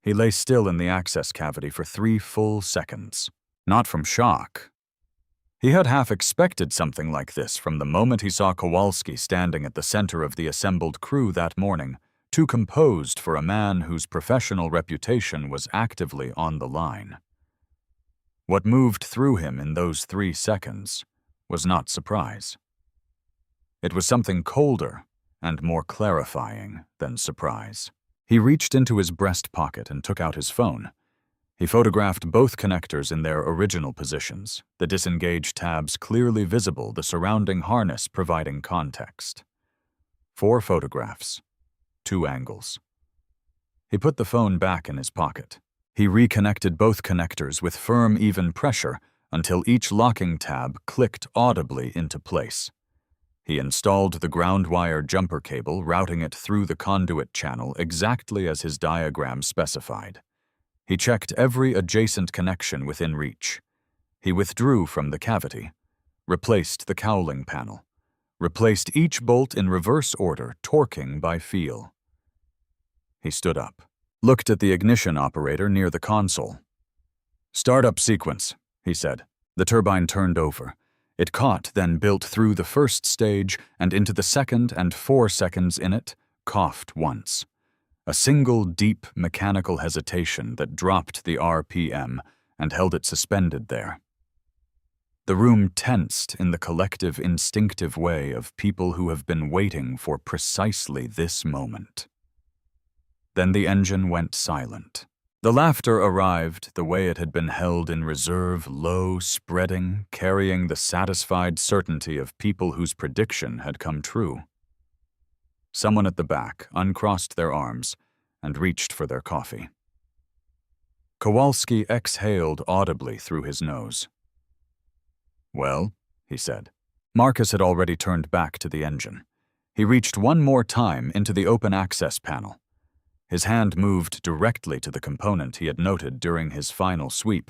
He lay still in the access cavity for 3 full seconds, not from shock. He had half expected something like this from the moment he saw Kowalski standing at the center of the assembled crew that morning, too composed for a man whose professional reputation was actively on the line. What moved through him in those 3 seconds was not surprise. It was something colder and more clarifying than surprise. He reached into his breast pocket and took out his phone. He photographed both connectors in their original positions, the disengaged tabs clearly visible, the surrounding harness providing context. 4 photographs, 2 angles. He put the phone back in his pocket. He reconnected both connectors with firm, even pressure until each locking tab clicked audibly into place. He installed the ground wire jumper cable, routing it through the conduit channel exactly as his diagram specified. He checked every adjacent connection within reach. He withdrew from the cavity, replaced the cowling panel, replaced each bolt in reverse order, torquing by feel. He stood up, looked at the ignition operator near the console. "Startup sequence," he said. The turbine turned over. It caught, then built through the first stage and into the second, and 4 seconds in it, coughed once. A single deep mechanical hesitation that dropped the RPM and held it suspended there. The room tensed in the collective instinctive way of people who have been waiting for precisely this moment. Then the engine went silent. The laughter arrived the way it had been held in reserve, low, spreading, carrying the satisfied certainty of people whose prediction had come true. Someone at the back uncrossed their arms and reached for their coffee. Kowalski exhaled audibly through his nose. "Well," he said. Marcus had already turned back to the engine. He reached one more time into the open access panel. His hand moved directly to the component he had noted during his final sweep,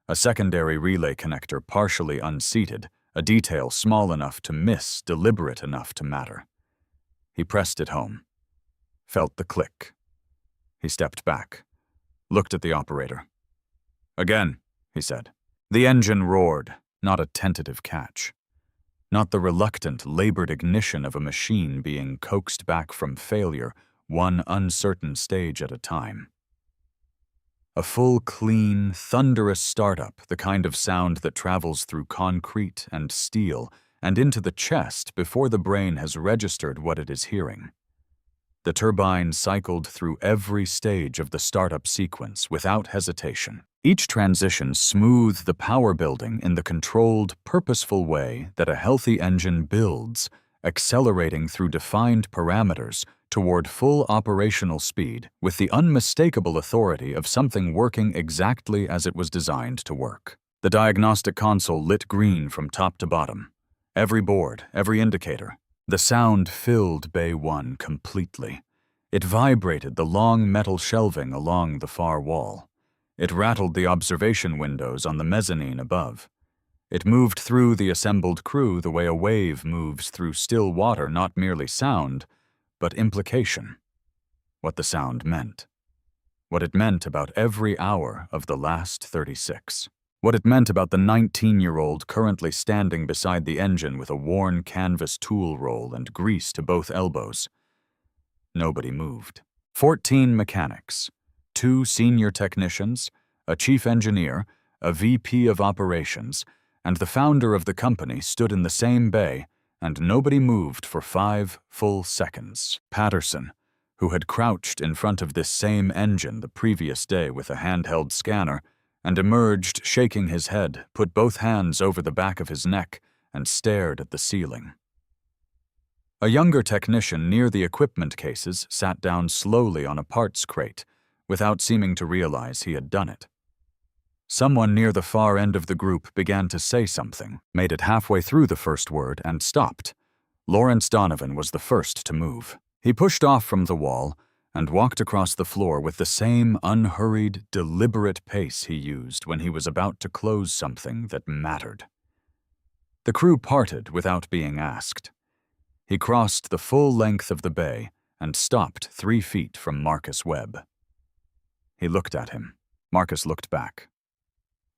a secondary relay connector partially unseated, a detail small enough to miss, deliberate enough to matter. He pressed it home, felt the click. He stepped back, looked at the operator. "Again," he said. The engine roared, not a tentative catch. Not the reluctant, labored ignition of a machine being coaxed back from failure, one uncertain stage at a time. A full, clean, thunderous startup, the kind of sound that travels through concrete and steel and into the chest before the brain has registered what it is hearing. The turbine cycled through every stage of the startup sequence without hesitation. Each transition smoothed the power building in the controlled, purposeful way that a healthy engine builds, accelerating through defined parameters toward full operational speed with the unmistakable authority of something working exactly as it was designed to work. The diagnostic console lit green from top to bottom. Every board, every indicator. The sound filled Bay 1 completely. It vibrated the long metal shelving along the far wall. It rattled the observation windows on the mezzanine above. It moved through the assembled crew the way a wave moves through still water, not merely sound, but implication. What the sound meant. What it meant about every hour of the last 36. What it meant about the 19-year-old currently standing beside the engine with a worn canvas tool roll and grease to both elbows. Nobody moved. 14 mechanics, 2 senior technicians, a chief engineer, a VP of operations, and the founder of the company stood in the same bay, and nobody moved for 5 full seconds. Patterson, who had crouched in front of this same engine the previous day with a handheld scanner, and emerged shaking his head, put both hands over the back of his neck, and stared at the ceiling. A younger technician near the equipment cases sat down slowly on a parts crate, without seeming to realize he had done it. Someone near the far end of the group began to say something, made it halfway through the first word, and stopped. Lawrence Donovan was the first to move. He pushed off from the wall and walked across the floor with the same unhurried, deliberate pace he used when he was about to close something that mattered. The crew parted without being asked. He crossed the full length of the bay and stopped 3 feet from Marcus Webb. He looked at him. Marcus looked back.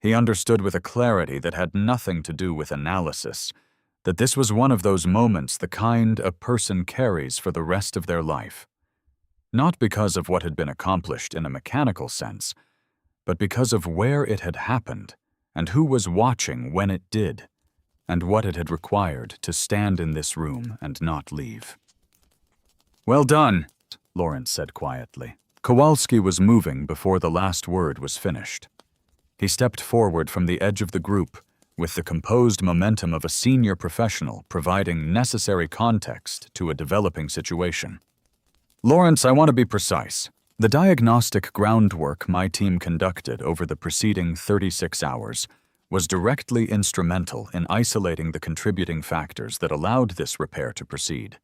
He understood with a clarity that had nothing to do with analysis that this was one of those moments the kind a person carries for the rest of their life. Not because of what had been accomplished in a mechanical sense, but because of where it had happened and who was watching when it did, and what it had required to stand in this room and not leave. "Well done," Lawrence said quietly. Kowalski was moving before the last word was finished. He stepped forward from the edge of the group with the composed momentum of a senior professional providing necessary context to a developing situation. "Lawrence, I want to be precise. The diagnostic groundwork my team conducted over the preceding 36 hours was directly instrumental in isolating the contributing factors that allowed this repair to proceed.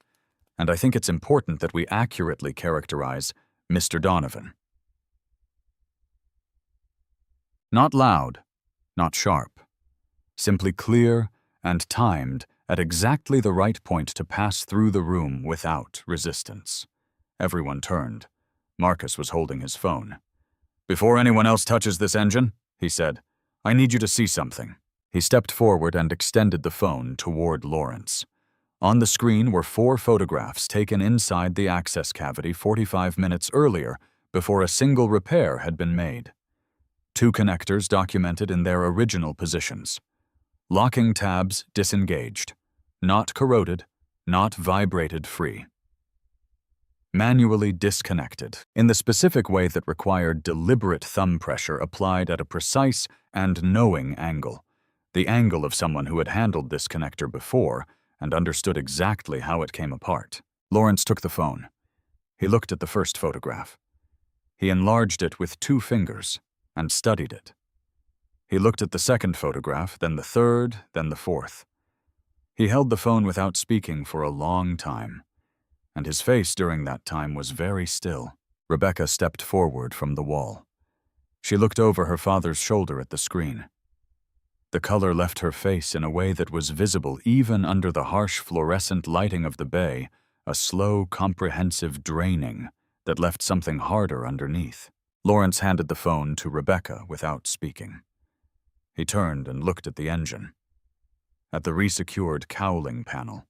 And I think it's important that we accurately characterize Mr. Donovan. Not loud, not sharp. Simply clear and timed at exactly the right point to pass through the room without resistance. Everyone turned. Marcus was holding his phone. "Before anyone else touches this engine," he said, "I need you to see something." He stepped forward and extended the phone toward Lawrence. On the screen were 4 photographs taken inside the access cavity 45 minutes earlier, before a single repair had been made. 2 connectors documented in their original positions. Locking tabs disengaged. Not corroded, not vibrated free. manually disconnected, in the specific way that required deliberate thumb pressure applied at a precise and knowing angle, the angle of someone who had handled this connector before and understood exactly how it came apart. Lawrence took the phone. He looked at the first photograph. He enlarged it with 2 fingers and studied it. He looked at the second photograph, then the third, then the fourth. He held the phone without speaking for a long time, and his face during that time was very still. Rebecca stepped forward from the wall. She looked over her father's shoulder at the screen. The color left her face in a way that was visible even under the harsh fluorescent lighting of the bay, a slow, comprehensive draining that left something harder underneath. Lawrence handed the phone to Rebecca without speaking. He turned and looked at the engine, at the resecured cowling panel,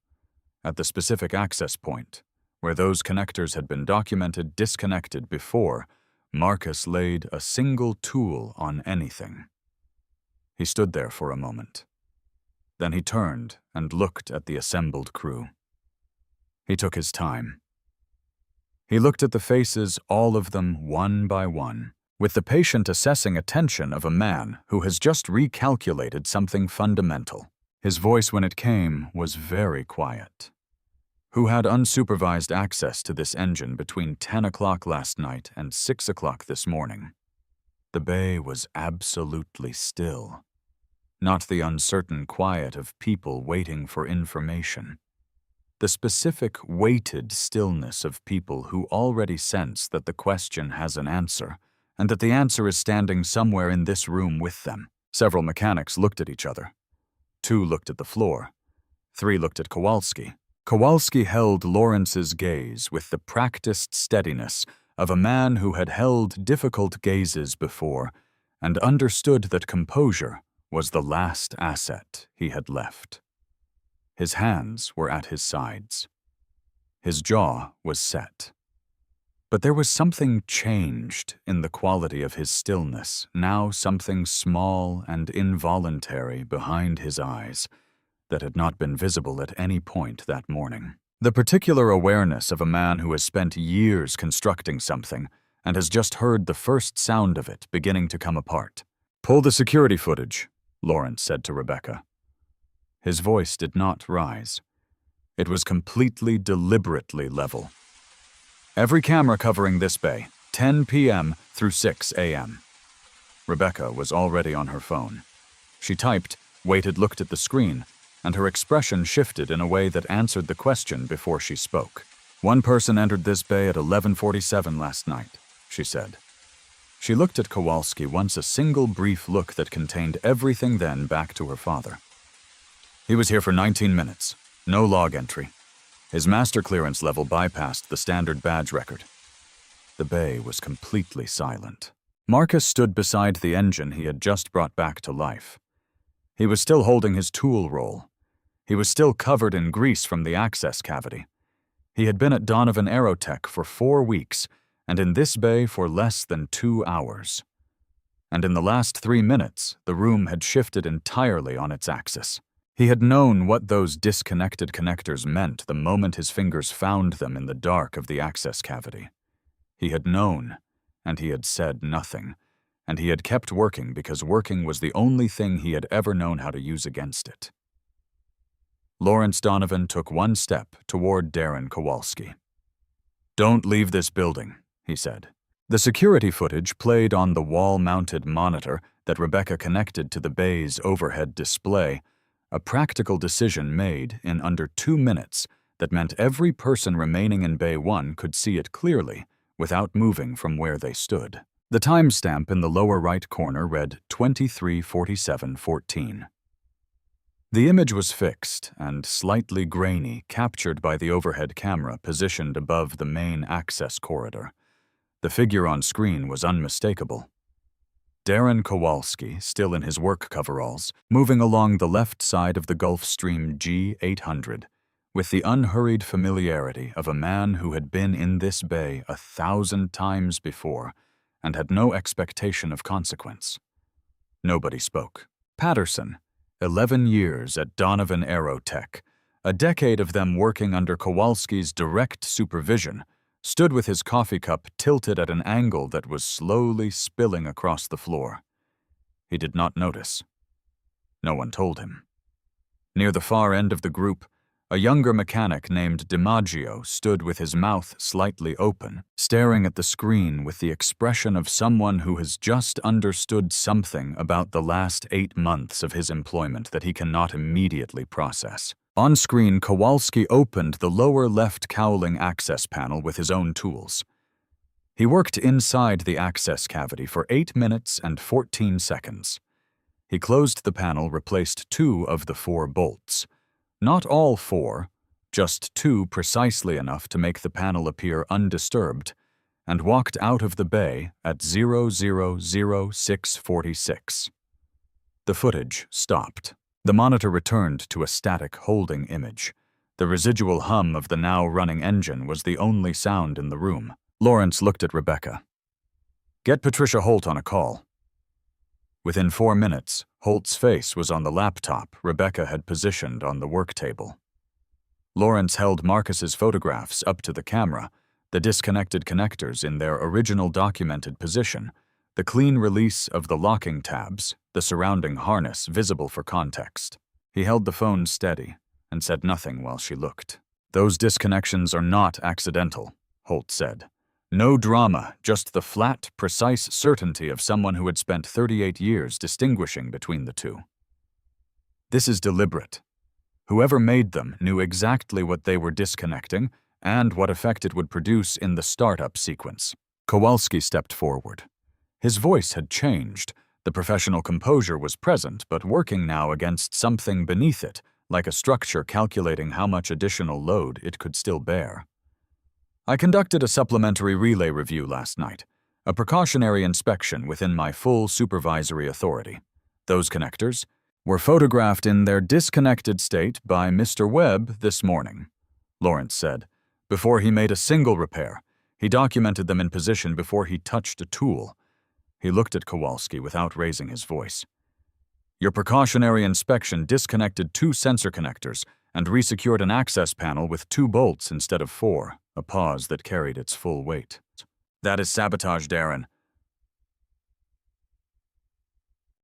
at the specific access point, where those connectors had been documented disconnected before Marcus laid a single tool on anything. He stood there for a moment. Then he turned and looked at the assembled crew. He took his time. He looked at the faces, all of them one by one, with the patient assessing attention of a man who has just recalculated something fundamental. His voice, when it came, was very quiet. Who had unsupervised access to this engine between 10 o'clock last night and 6 o'clock this morning? The bay was absolutely still. Not the uncertain quiet of people waiting for information. The specific weighted stillness of people who already sense that the question has an answer, and that the answer is standing somewhere in this room with them. Several mechanics looked at each other. 2 looked at the floor. 3 looked at Kowalski. Kowalski held Lawrence's gaze with the practiced steadiness of a man who had held difficult gazes before and understood that composure was the last asset he had left. His hands were at his sides. His jaw was set. But there was something changed in the quality of his stillness, now something small and involuntary behind his eyes that had not been visible at any point that morning. The particular awareness of a man who has spent years constructing something and has just heard the first sound of it beginning to come apart. "Pull the security footage," Lawrence said to Rebecca. His voice did not rise. It was completely deliberately level. "Every camera covering this bay, 10 p.m. through 6 a.m. Rebecca was already on her phone. She typed, waited, looked at the screen, and her expression shifted in a way that answered the question before she spoke. "One person entered this bay at 11:47 last night," she said. She looked at Kowalski once, a single brief look that contained everything, then back to her father. "He was here for 19 minutes. No log entry. His master clearance level bypassed the standard badge record." The bay was completely silent. Marcus stood beside the engine he had just brought back to life. He was still holding his tool roll. He was still covered in grease from the access cavity. He had been at Donovan Aerotech for 4 weeks, and in this bay for less than 2 hours. And in the last 3 minutes, the room had shifted entirely on its axis. He had known what those disconnected connectors meant the moment his fingers found them in the dark of the access cavity. He had known, and he had said nothing, and he had kept working because working was the only thing he had ever known how to use against it. Lawrence Donovan took 1 step toward Darren Kowalski. "Don't leave this building," he said. The security footage played on the wall-mounted monitor that Rebecca connected to the bay's overhead display, a practical decision made in under 2 minutes that meant every person remaining in Bay 1 could see it clearly without moving from where they stood. The timestamp in the lower right corner read 23:47:14. The image was fixed and slightly grainy, captured by the overhead camera positioned above the main access corridor. The figure on screen was unmistakable. Darren Kowalski, still in his work coveralls, moving along the left side of the Gulfstream G800, with the unhurried familiarity of a man who had been in this bay 1,000 times before and had no expectation of consequence. Nobody spoke. Patterson, 11 years at Donovan Aerotech, a decade of them working under Kowalski's direct supervision, stood with his coffee cup tilted at an angle that was slowly spilling across the floor. He did not notice. No one told him. Near the far end of the group, a younger mechanic named DiMaggio stood with his mouth slightly open, staring at the screen with the expression of someone who has just understood something about the last 8 months of his employment that he cannot immediately process. On screen, Kowalski opened the lower left cowling access panel with his own tools. He worked inside the access cavity for 8 minutes and 14 seconds. He closed the panel, replaced 2 of the 4 bolts. Not all 4, just 2 precisely enough to make the panel appear undisturbed, and walked out of the bay at 000646. The footage stopped. The monitor returned to a static holding image. The residual hum of the now running engine was the only sound in the room. Lawrence looked at Rebecca. "Get Patricia Holt on a call." Within 4 minutes, Holt's face was on the laptop Rebecca had positioned on the work table. Lawrence held Marcus's photographs up to the camera, the disconnected connectors in their original documented position, the clean release of the locking tabs, the surrounding harness visible for context. He held the phone steady and said nothing while she looked. "Those disconnections are not accidental," Holt said. "No drama, just the flat, precise certainty of someone who had spent 38 years distinguishing between the two. This is deliberate. Whoever made them knew exactly what they were disconnecting and what effect it would produce in the startup sequence." Kowalski stepped forward. His voice had changed. The professional composure was present, but working now against something beneath it, like a structure calculating how much additional load it could still bear. "I conducted a supplementary relay review last night, a precautionary inspection within my full supervisory authority. Those connectors were photographed in their disconnected state by Mr. Webb this morning," Lawrence said. "Before he made a single repair, he documented them in position before he touched a tool." He looked at Kowalski without raising his voice. "Your precautionary inspection disconnected 2 sensor connectors and resecured an access panel with 2 bolts instead of 4, a pause that carried its full weight. That is sabotage, Darren."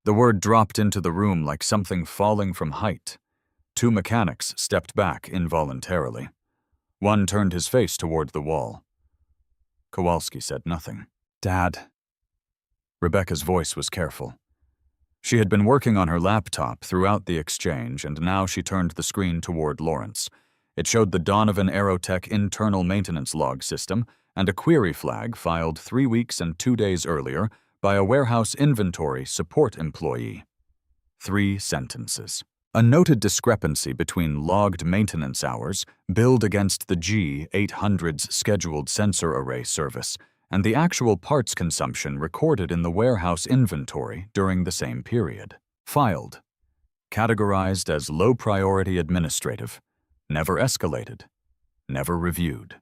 The word dropped into the room like something falling from height. 2 mechanics stepped back involuntarily. One turned his face toward the wall. Kowalski said nothing. "Dad." Rebecca's voice was careful. She had been working on her laptop throughout the exchange, and now she turned the screen toward Lawrence. It showed the Donovan Aerotech internal maintenance log system and a query flag filed 3 weeks and 2 days earlier by a warehouse inventory support employee. 3 sentences. A noted discrepancy between logged maintenance hours billed against the G800's scheduled sensor array service and the actual parts consumption recorded in the warehouse inventory during the same period. Filed. Categorized as low-priority administrative. Never escalated. Never reviewed.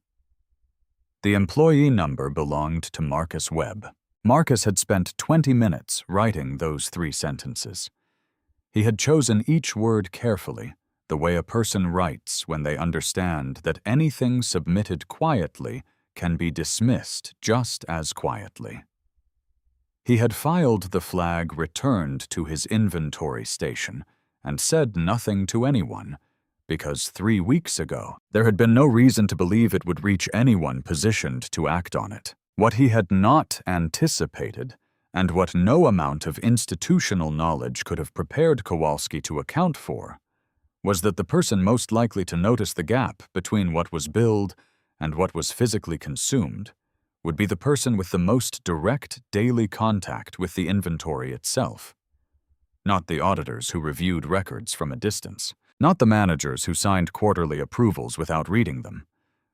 The employee number belonged to Marcus Webb. Marcus had spent 20 minutes writing those 3 sentences. He had chosen each word carefully, the way a person writes when they understand that anything submitted quietly can be dismissed just as quietly. He had filed the flag returned to his inventory station and said nothing to anyone, because 3 weeks ago there had been no reason to believe it would reach anyone positioned to act on it. What he had not anticipated, and what no amount of institutional knowledge could have prepared Kowalski to account for, was that the person most likely to notice the gap between what was billed and what was physically consumed would be the person with the most direct daily contact with the inventory itself. Not the auditors who reviewed records from a distance, not the managers who signed quarterly approvals without reading them,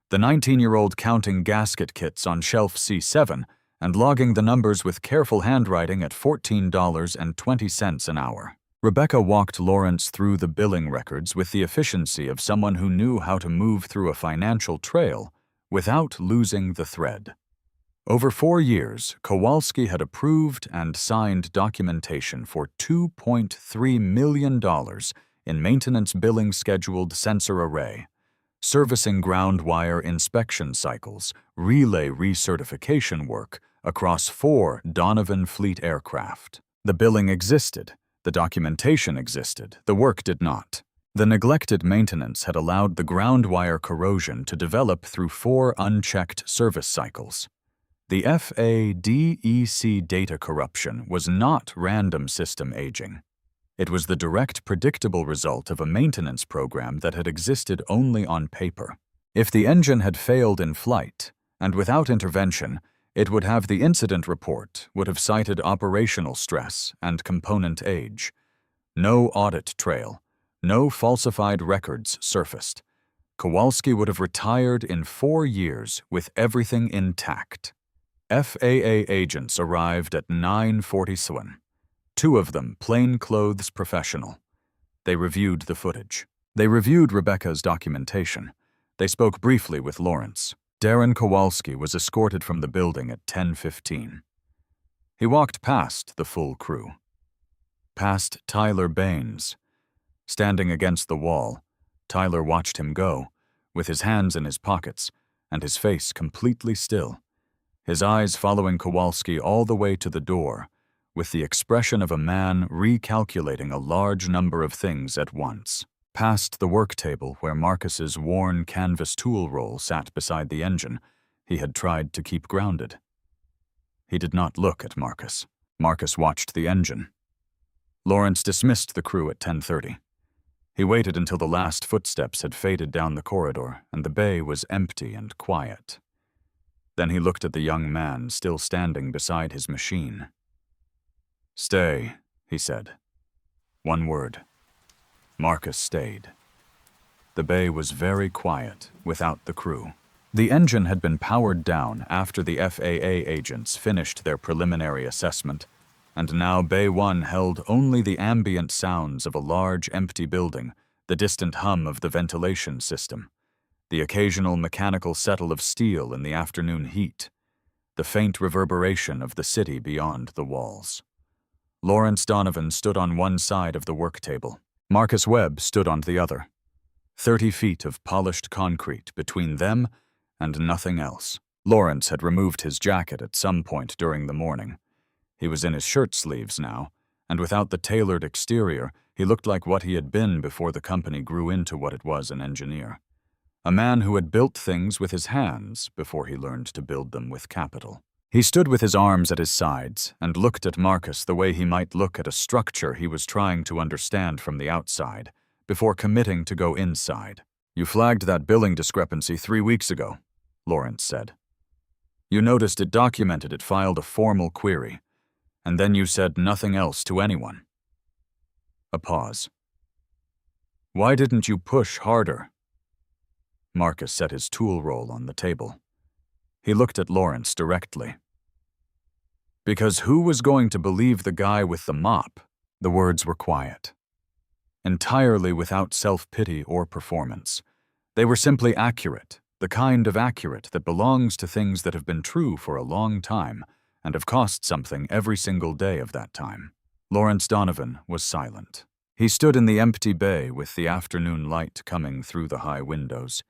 the 19-year-old counting gasket kits on shelf C7 and logging the numbers with careful handwriting at $14.20 an hour. Rebecca walked Lawrence through the billing records with the efficiency of someone who knew how to move through a financial trail without losing the thread. Over 4 years, Kowalski had approved and signed documentation for $2.3 million in maintenance billing scheduled sensor array, servicing ground wire inspection cycles, relay recertification work across 4 Donovan fleet aircraft. The billing existed, the documentation existed, the work did not. The neglected maintenance had allowed the ground wire corrosion to develop through 4 unchecked service cycles. The FADEC data corruption was not random system aging. It was the direct predictable result of a maintenance program that had existed only on paper. If the engine had failed in flight, and without intervention, it would have the incident report, would have cited operational stress and component age. No audit trail, no falsified records surfaced. Kowalski would have retired in 4 years with everything intact. FAA agents arrived at 9:47. 2 of them plainclothes professional. They reviewed the footage. They reviewed Rebecca's documentation. They spoke briefly with Lawrence. Darren Kowalski was escorted from the building at 10:15. He walked past the full crew. Past Tyler Baines. Standing against the wall, Tyler watched him go, with his hands in his pockets and his face completely still, his eyes following Kowalski all the way to the door, with the expression of a man recalculating a large number of things at once. Past the work table where Marcus's worn canvas tool roll sat beside the engine, he had tried to keep grounded. He did not look at Marcus. Marcus watched the engine. Lawrence dismissed the crew at 10:30. He waited until the last footsteps had faded down the corridor and the bay was empty and quiet. Then he looked at the young man still standing beside his machine. "Stay," he said. One word. Marcus stayed. The bay was very quiet without the crew. The engine had been powered down after the FAA agents finished their preliminary assessment, and now Bay 1 held only the ambient sounds of a large empty building, the distant hum of the ventilation system, the occasional mechanical settle of steel in the afternoon heat, the faint reverberation of the city beyond the walls. Lawrence Donovan stood on one side of the work table. Marcus Webb stood on the other. 30 feet of polished concrete between them and nothing else. Lawrence had removed his jacket at some point during the morning. He was in his shirt sleeves now, and without the tailored exterior, he looked like what he had been before the company grew into what it was, an engineer. A man who had built things with his hands before he learned to build them with capital. He stood with his arms at his sides and looked at Marcus the way he might look at a structure he was trying to understand from the outside, before committing to go inside. "You flagged that billing discrepancy 3 weeks ago," Lawrence said. "You noticed it, documented it, filed a formal query, and then you said nothing else to anyone." A pause. "Why didn't you push harder?" Marcus set his tool roll on the table. He looked at Lawrence directly. "Because who was going to believe the guy with the mop?" The words were quiet. Entirely without self-pity or performance. They were simply accurate, the kind of accurate that belongs to things that have been true for a long time and have cost something every single day of that time. Lawrence Donovan was silent. He stood in the empty bay with the afternoon light coming through the high windows,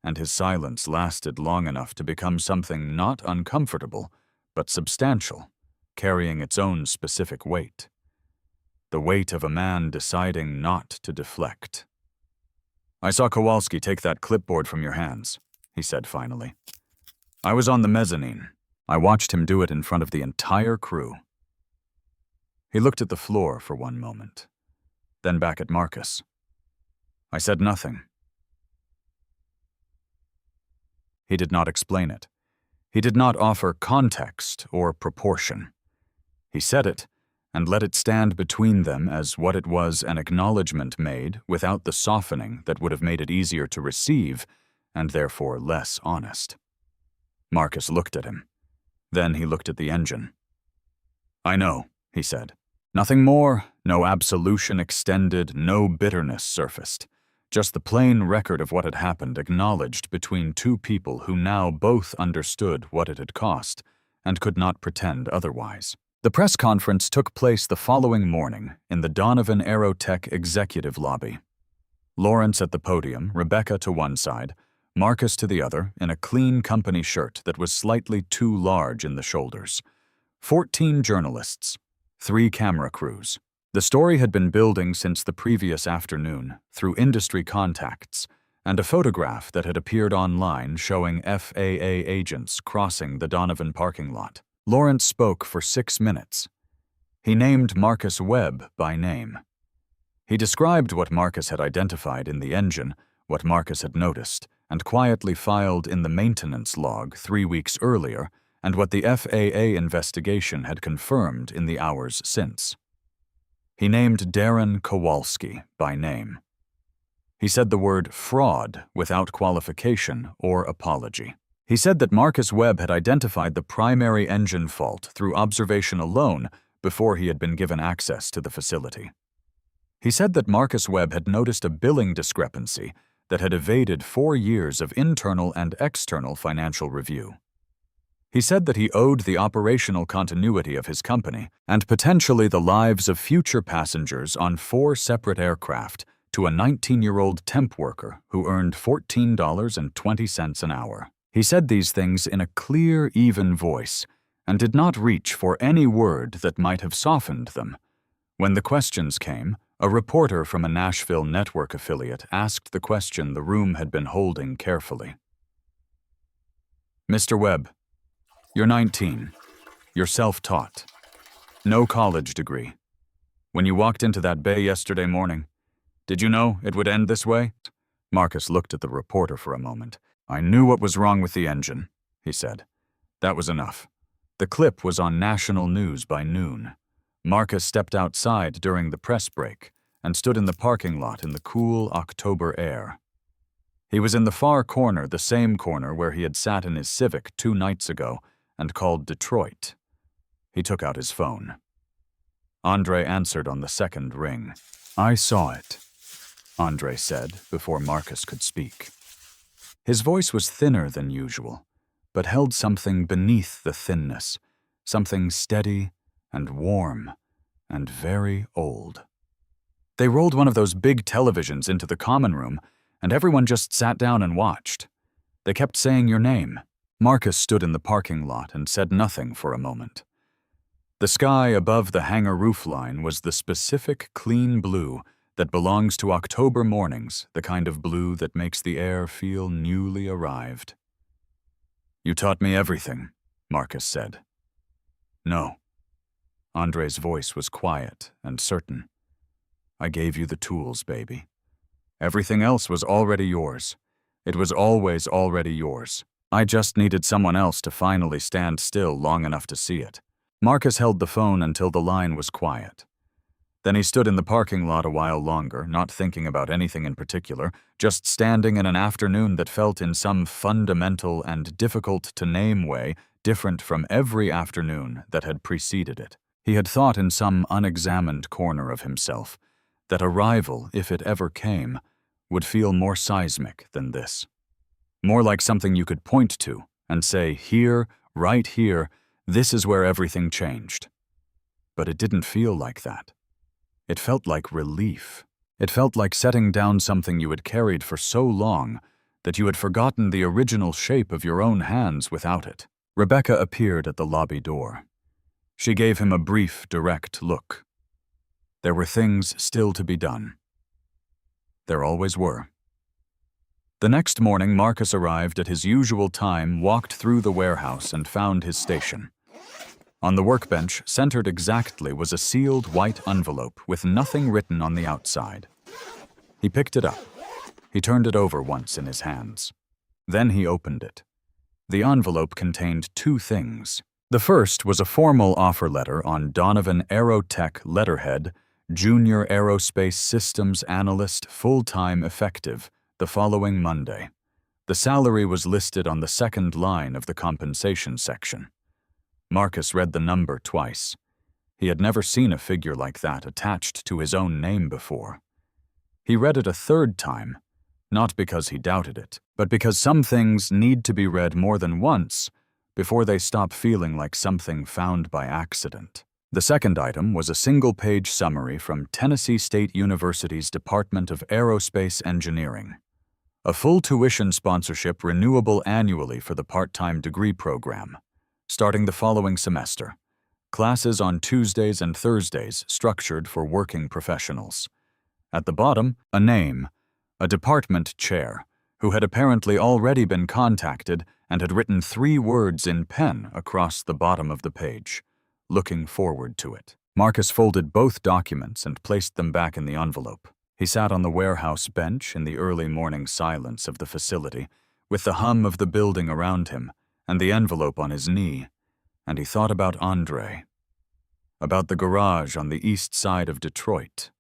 and his silence lasted long enough to become something not uncomfortable, but substantial, carrying its own specific weight. The weight of a man deciding not to deflect. "I saw Kowalski take that clipboard from your hands," he said finally. "I was on the mezzanine. I watched him do it in front of the entire crew." He looked at the floor for one moment, then back at Marcus. "I said nothing." He did not explain it. He did not offer context or proportion. He said it, and let it stand between them as what it was, an acknowledgement made without the softening that would have made it easier to receive, and therefore less honest. Marcus looked at him. Then he looked at the engine. "I know," he said. Nothing more, no absolution extended, no bitterness surfaced. Just the plain record of what had happened acknowledged between 2 people who now both understood what it had cost and could not pretend otherwise. The press conference took place the following morning in the Donovan Aerotech executive lobby. Lawrence at the podium, Rebecca to one side, Marcus to the other, in a clean company shirt that was slightly too large in the shoulders. 14 journalists, 3 camera crews. The story had been building since the previous afternoon, through industry contacts, and a photograph that had appeared online showing FAA agents crossing the Donovan parking lot. Lawrence spoke for 6 minutes. He named Marcus Webb by name. He described what Marcus had identified in the engine, what Marcus had noticed, and quietly filed in the maintenance log 3 weeks earlier, and what the FAA investigation had confirmed in the hours since. He named Darren Kowalski by name. He said the word fraud without qualification or apology. He said that Marcus Webb had identified the primary engine fault through observation alone before he had been given access to the facility. He said that Marcus Webb had noticed a billing discrepancy that had evaded 4 years of internal and external financial review. He said that he owed the operational continuity of his company and potentially the lives of future passengers on 4 separate aircraft to a 19-year-old temp worker who earned $14.20 an hour. He said these things in a clear, even voice and did not reach for any word that might have softened them. When the questions came, a reporter from a Nashville network affiliate asked the question the room had been holding carefully. Mr. Webb, you're 19. You're self-taught. No college degree. When you walked into that bay yesterday morning, did you know it would end this way? Marcus looked at the reporter for a moment. I knew what was wrong with the engine, he said. That was enough. The clip was on national news by noon. Marcus stepped outside during the press break and stood in the parking lot in the cool October air. He was in the far corner, the same corner where he had sat in his Civic 2 nights ago and called Detroit. He took out his phone. Andre answered on the second ring. I saw it, Andre said before Marcus could speak. His voice was thinner than usual, but held something beneath the thinness, something steady and warm and very old. They rolled one of those big televisions into the common room, and everyone just sat down and watched. They kept saying your name. Marcus stood in the parking lot and said nothing for a moment. The sky above the hangar roofline was the specific clean blue that belongs to October mornings, the kind of blue that makes the air feel newly arrived. You taught me everything, Marcus said. No. Andre's voice was quiet and certain. I gave you the tools, baby. Everything else was already yours. It was always already yours. I just needed someone else to finally stand still long enough to see it. Marcus held the phone until the line was quiet. Then he stood in the parking lot a while longer, not thinking about anything in particular, just standing in an afternoon that felt in some fundamental and difficult-to-name way different from every afternoon that had preceded it. He had thought in some unexamined corner of himself that arrival, if it ever came, would feel more seismic than this. More like something you could point to and say, here, right here, this is where everything changed. But it didn't feel like that. It felt like relief. It felt like setting down something you had carried for so long that you had forgotten the original shape of your own hands without it. Rebecca appeared at the lobby door. She gave him a brief, direct look. There were things still to be done. There always were. The next morning, Marcus arrived at his usual time, walked through the warehouse, and found his station. On the workbench, centered exactly, was a sealed white envelope with nothing written on the outside. He picked it up. He turned it over once in his hands. Then he opened it. The envelope contained 2 things. The first was a formal offer letter on Donovan Aerotech letterhead, Junior Aerospace Systems Analyst, full-time effective, the following Monday. The salary was listed on the second line of the compensation section. Marcus read the number twice. He had never seen a figure like that attached to his own name before. He read it a third time, not because he doubted it, but because some things need to be read more than once before they stop feeling like something found by accident. The second item was a single-page summary from Tennessee State University's Department of Aerospace Engineering. A full tuition sponsorship renewable annually for the part-time degree program, starting the following semester. Classes on Tuesdays and Thursdays structured for working professionals. At the bottom, a name, a department chair, who had apparently already been contacted and had written 3 words in pen across the bottom of the page, looking forward to it. Marcus folded both documents and placed them back in the envelope. He sat on the warehouse bench in the early morning silence of the facility, with the hum of the building around him and the envelope on his knee, and he thought about Andre, about the garage on the east side of Detroit,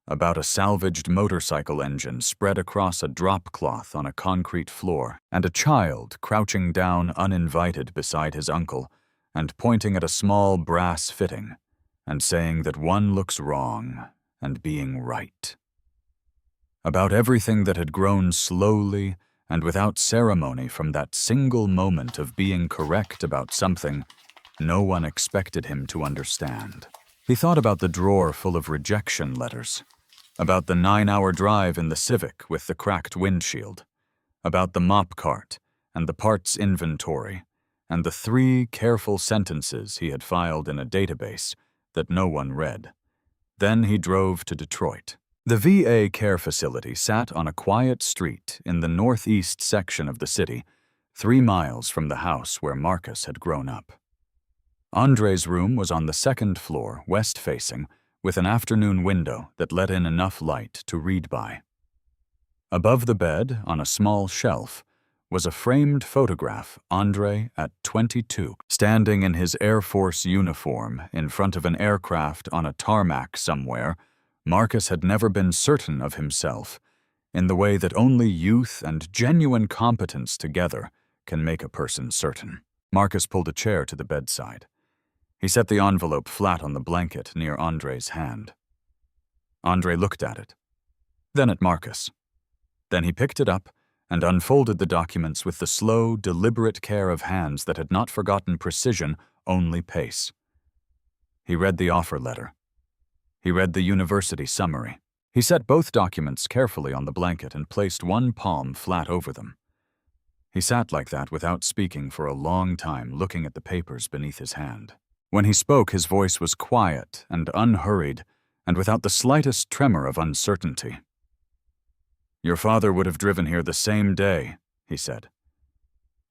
about a salvaged motorcycle engine spread across a drop cloth on a concrete floor, and a child crouching down uninvited beside his uncle and pointing at a small brass fitting and saying that one looks wrong and being right. About everything that had grown slowly and without ceremony from that single moment of being correct about something no one expected him to understand. He thought about the drawer full of rejection letters, about the 9-hour drive in the Civic with the cracked windshield, about the mop cart and the parts inventory, and the 3 careful sentences he had filed in a database that no one read. Then he drove to Detroit. The VA care facility sat on a quiet street in the northeast section of the city, 3 miles from the house where Marcus had grown up. Andre's room was on the 2nd floor, west-facing, with an afternoon window that let in enough light to read by. Above the bed, on a small shelf, was a framed photograph Andre at 22, standing in his Air Force uniform in front of an aircraft on a tarmac somewhere. Marcus had never been certain of himself, in the way that only youth and genuine competence together can make a person certain. Marcus pulled a chair to the bedside. He set the envelope flat on the blanket near Andre's hand. Andre looked at it, then at Marcus. Then he picked it up and unfolded the documents with the slow, deliberate care of hands that had not forgotten precision, only pace. He read the offer letter. He read the university summary. He set both documents carefully on the blanket and placed one palm flat over them. He sat like that without speaking for a long time, looking at the papers beneath his hand. When he spoke, his voice was quiet and unhurried, and without the slightest tremor of uncertainty. "Your father would have driven here the same day," he said.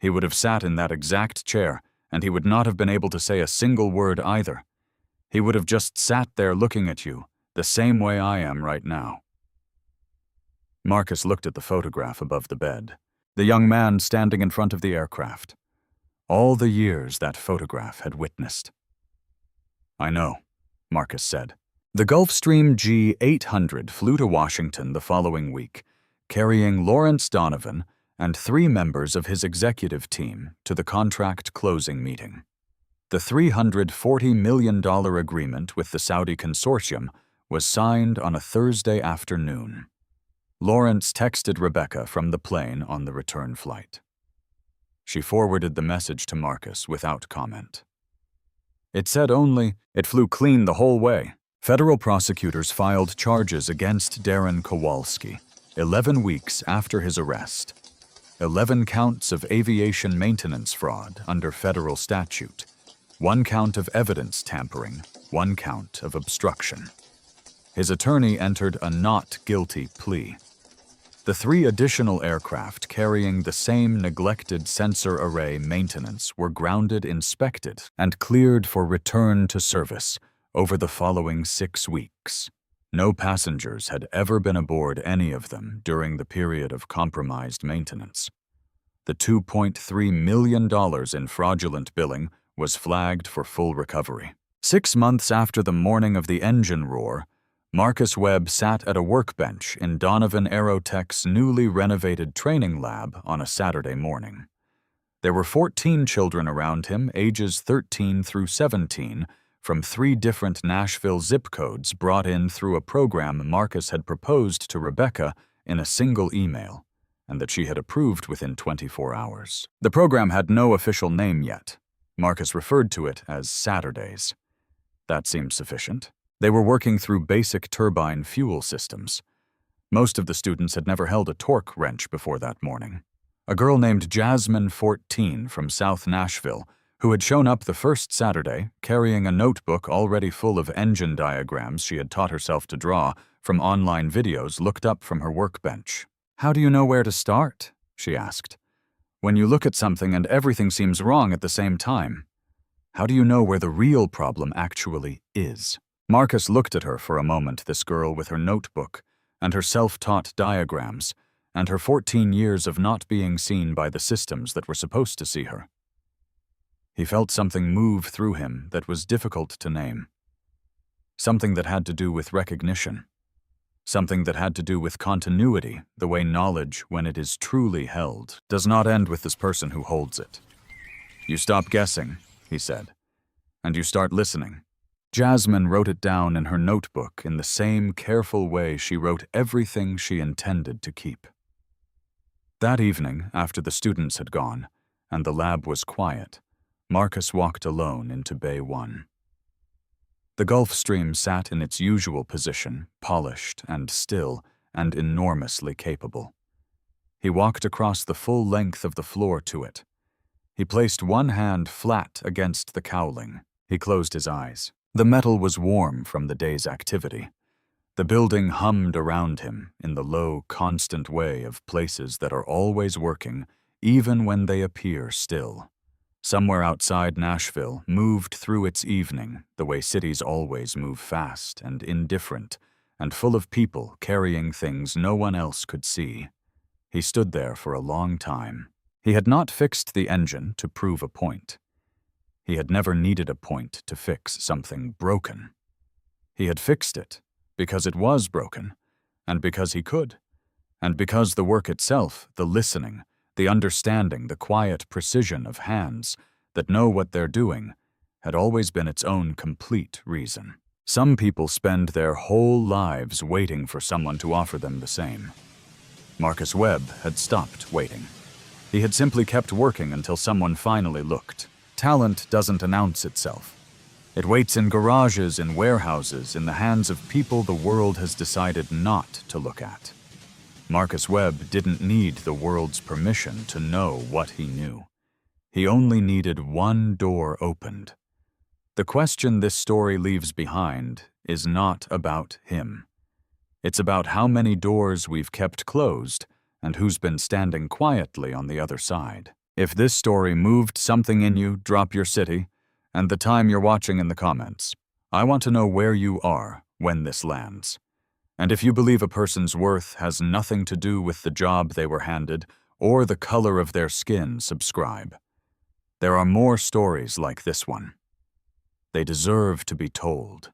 "He would have sat in that exact chair, and he would not have been able to say a single word either. He would have just sat there looking at you, the same way I am right now." Marcus looked at the photograph above the bed, the young man standing in front of the aircraft. All the years that photograph had witnessed. "I know," Marcus said. The Gulfstream G-800 flew to Washington the following week, carrying Lawrence Donovan and 3 members of his executive team to the contract closing meeting. The $340 million agreement with the Saudi consortium was signed on a Thursday afternoon. Lawrence texted Rebecca from the plane on the return flight. She forwarded the message to Marcus without comment. It said only, "It flew clean the whole way." Federal prosecutors filed charges against Darren Kowalski 11 weeks after his arrest. 11 counts of aviation maintenance fraud under federal statute. 1 count of evidence tampering, 1 count of obstruction. His attorney entered a not guilty plea. The 3 additional aircraft carrying the same neglected sensor array maintenance were grounded, inspected, and cleared for return to service over the following 6 weeks. No passengers had ever been aboard any of them during the period of compromised maintenance. The $2.3 million in fraudulent billing was flagged for full recovery. 6 months after the morning of the engine roar, Marcus Webb sat at a workbench in Donovan Aerotech's newly renovated training lab on a Saturday morning. There were 14 children around him, ages 13 through 17, from 3 different Nashville zip codes brought in through a program Marcus had proposed to Rebecca in a single email, and that she had approved within 24 hours. The program had no official name yet. Marcus referred to it as Saturdays. That seemed sufficient. They were working through basic turbine fuel systems. Most of the students had never held a torque wrench before that morning. A girl named Jasmine, 14, from South Nashville, who had shown up the first Saturday, carrying a notebook already full of engine diagrams she had taught herself to draw from online videos, looked up from her workbench. "How do you know where to start?" she asked. "When you look at something and everything seems wrong at the same time, how do you know where the real problem actually is?" Marcus looked at her for a moment, this girl with her notebook and her self-taught diagrams and her 14 years of not being seen by the systems that were supposed to see her. He felt something move through him that was difficult to name. Something that had to do with recognition. Something that had to do with continuity, the way knowledge, when it is truly held, does not end with this person who holds it. "You stop guessing," he said, "and you start listening." Jasmine wrote it down in her notebook in the same careful way she wrote everything she intended to keep. That evening, after the students had gone, and the lab was quiet, Marcus walked alone into Bay 1. The Gulf Stream sat in its usual position, polished and still and enormously capable. He walked across the full length of the floor to it. He placed one hand flat against the cowling. He closed his eyes. The metal was warm from the day's activity. The building hummed around him in the low, constant way of places that are always working, even when they appear still. Somewhere outside Nashville moved through its evening the way cities always move, fast and indifferent, and full of people carrying things no one else could see. He stood there for a long time. He had not fixed the engine to prove a point. He had never needed a point to fix something broken. He had fixed it because it was broken, and because he could, and because the work itself, the listening, the understanding, the quiet precision of hands that know what they're doing, had always been its own complete reason. Some people spend their whole lives waiting for someone to offer them the same. Marcus Webb had stopped waiting. He had simply kept working until someone finally looked. Talent doesn't announce itself. It waits in garages, in warehouses, in the hands of people the world has decided not to look at. Marcus Webb didn't need the world's permission to know what he knew. He only needed one door opened. The question this story leaves behind is not about him. It's about how many doors we've kept closed and who's been standing quietly on the other side. If this story moved something in you, drop your city and the time you're watching in the comments. I want to know where you are when this lands. And if you believe a person's worth has nothing to do with the job they were handed or the color of their skin, subscribe. There are more stories like this one. They deserve to be told.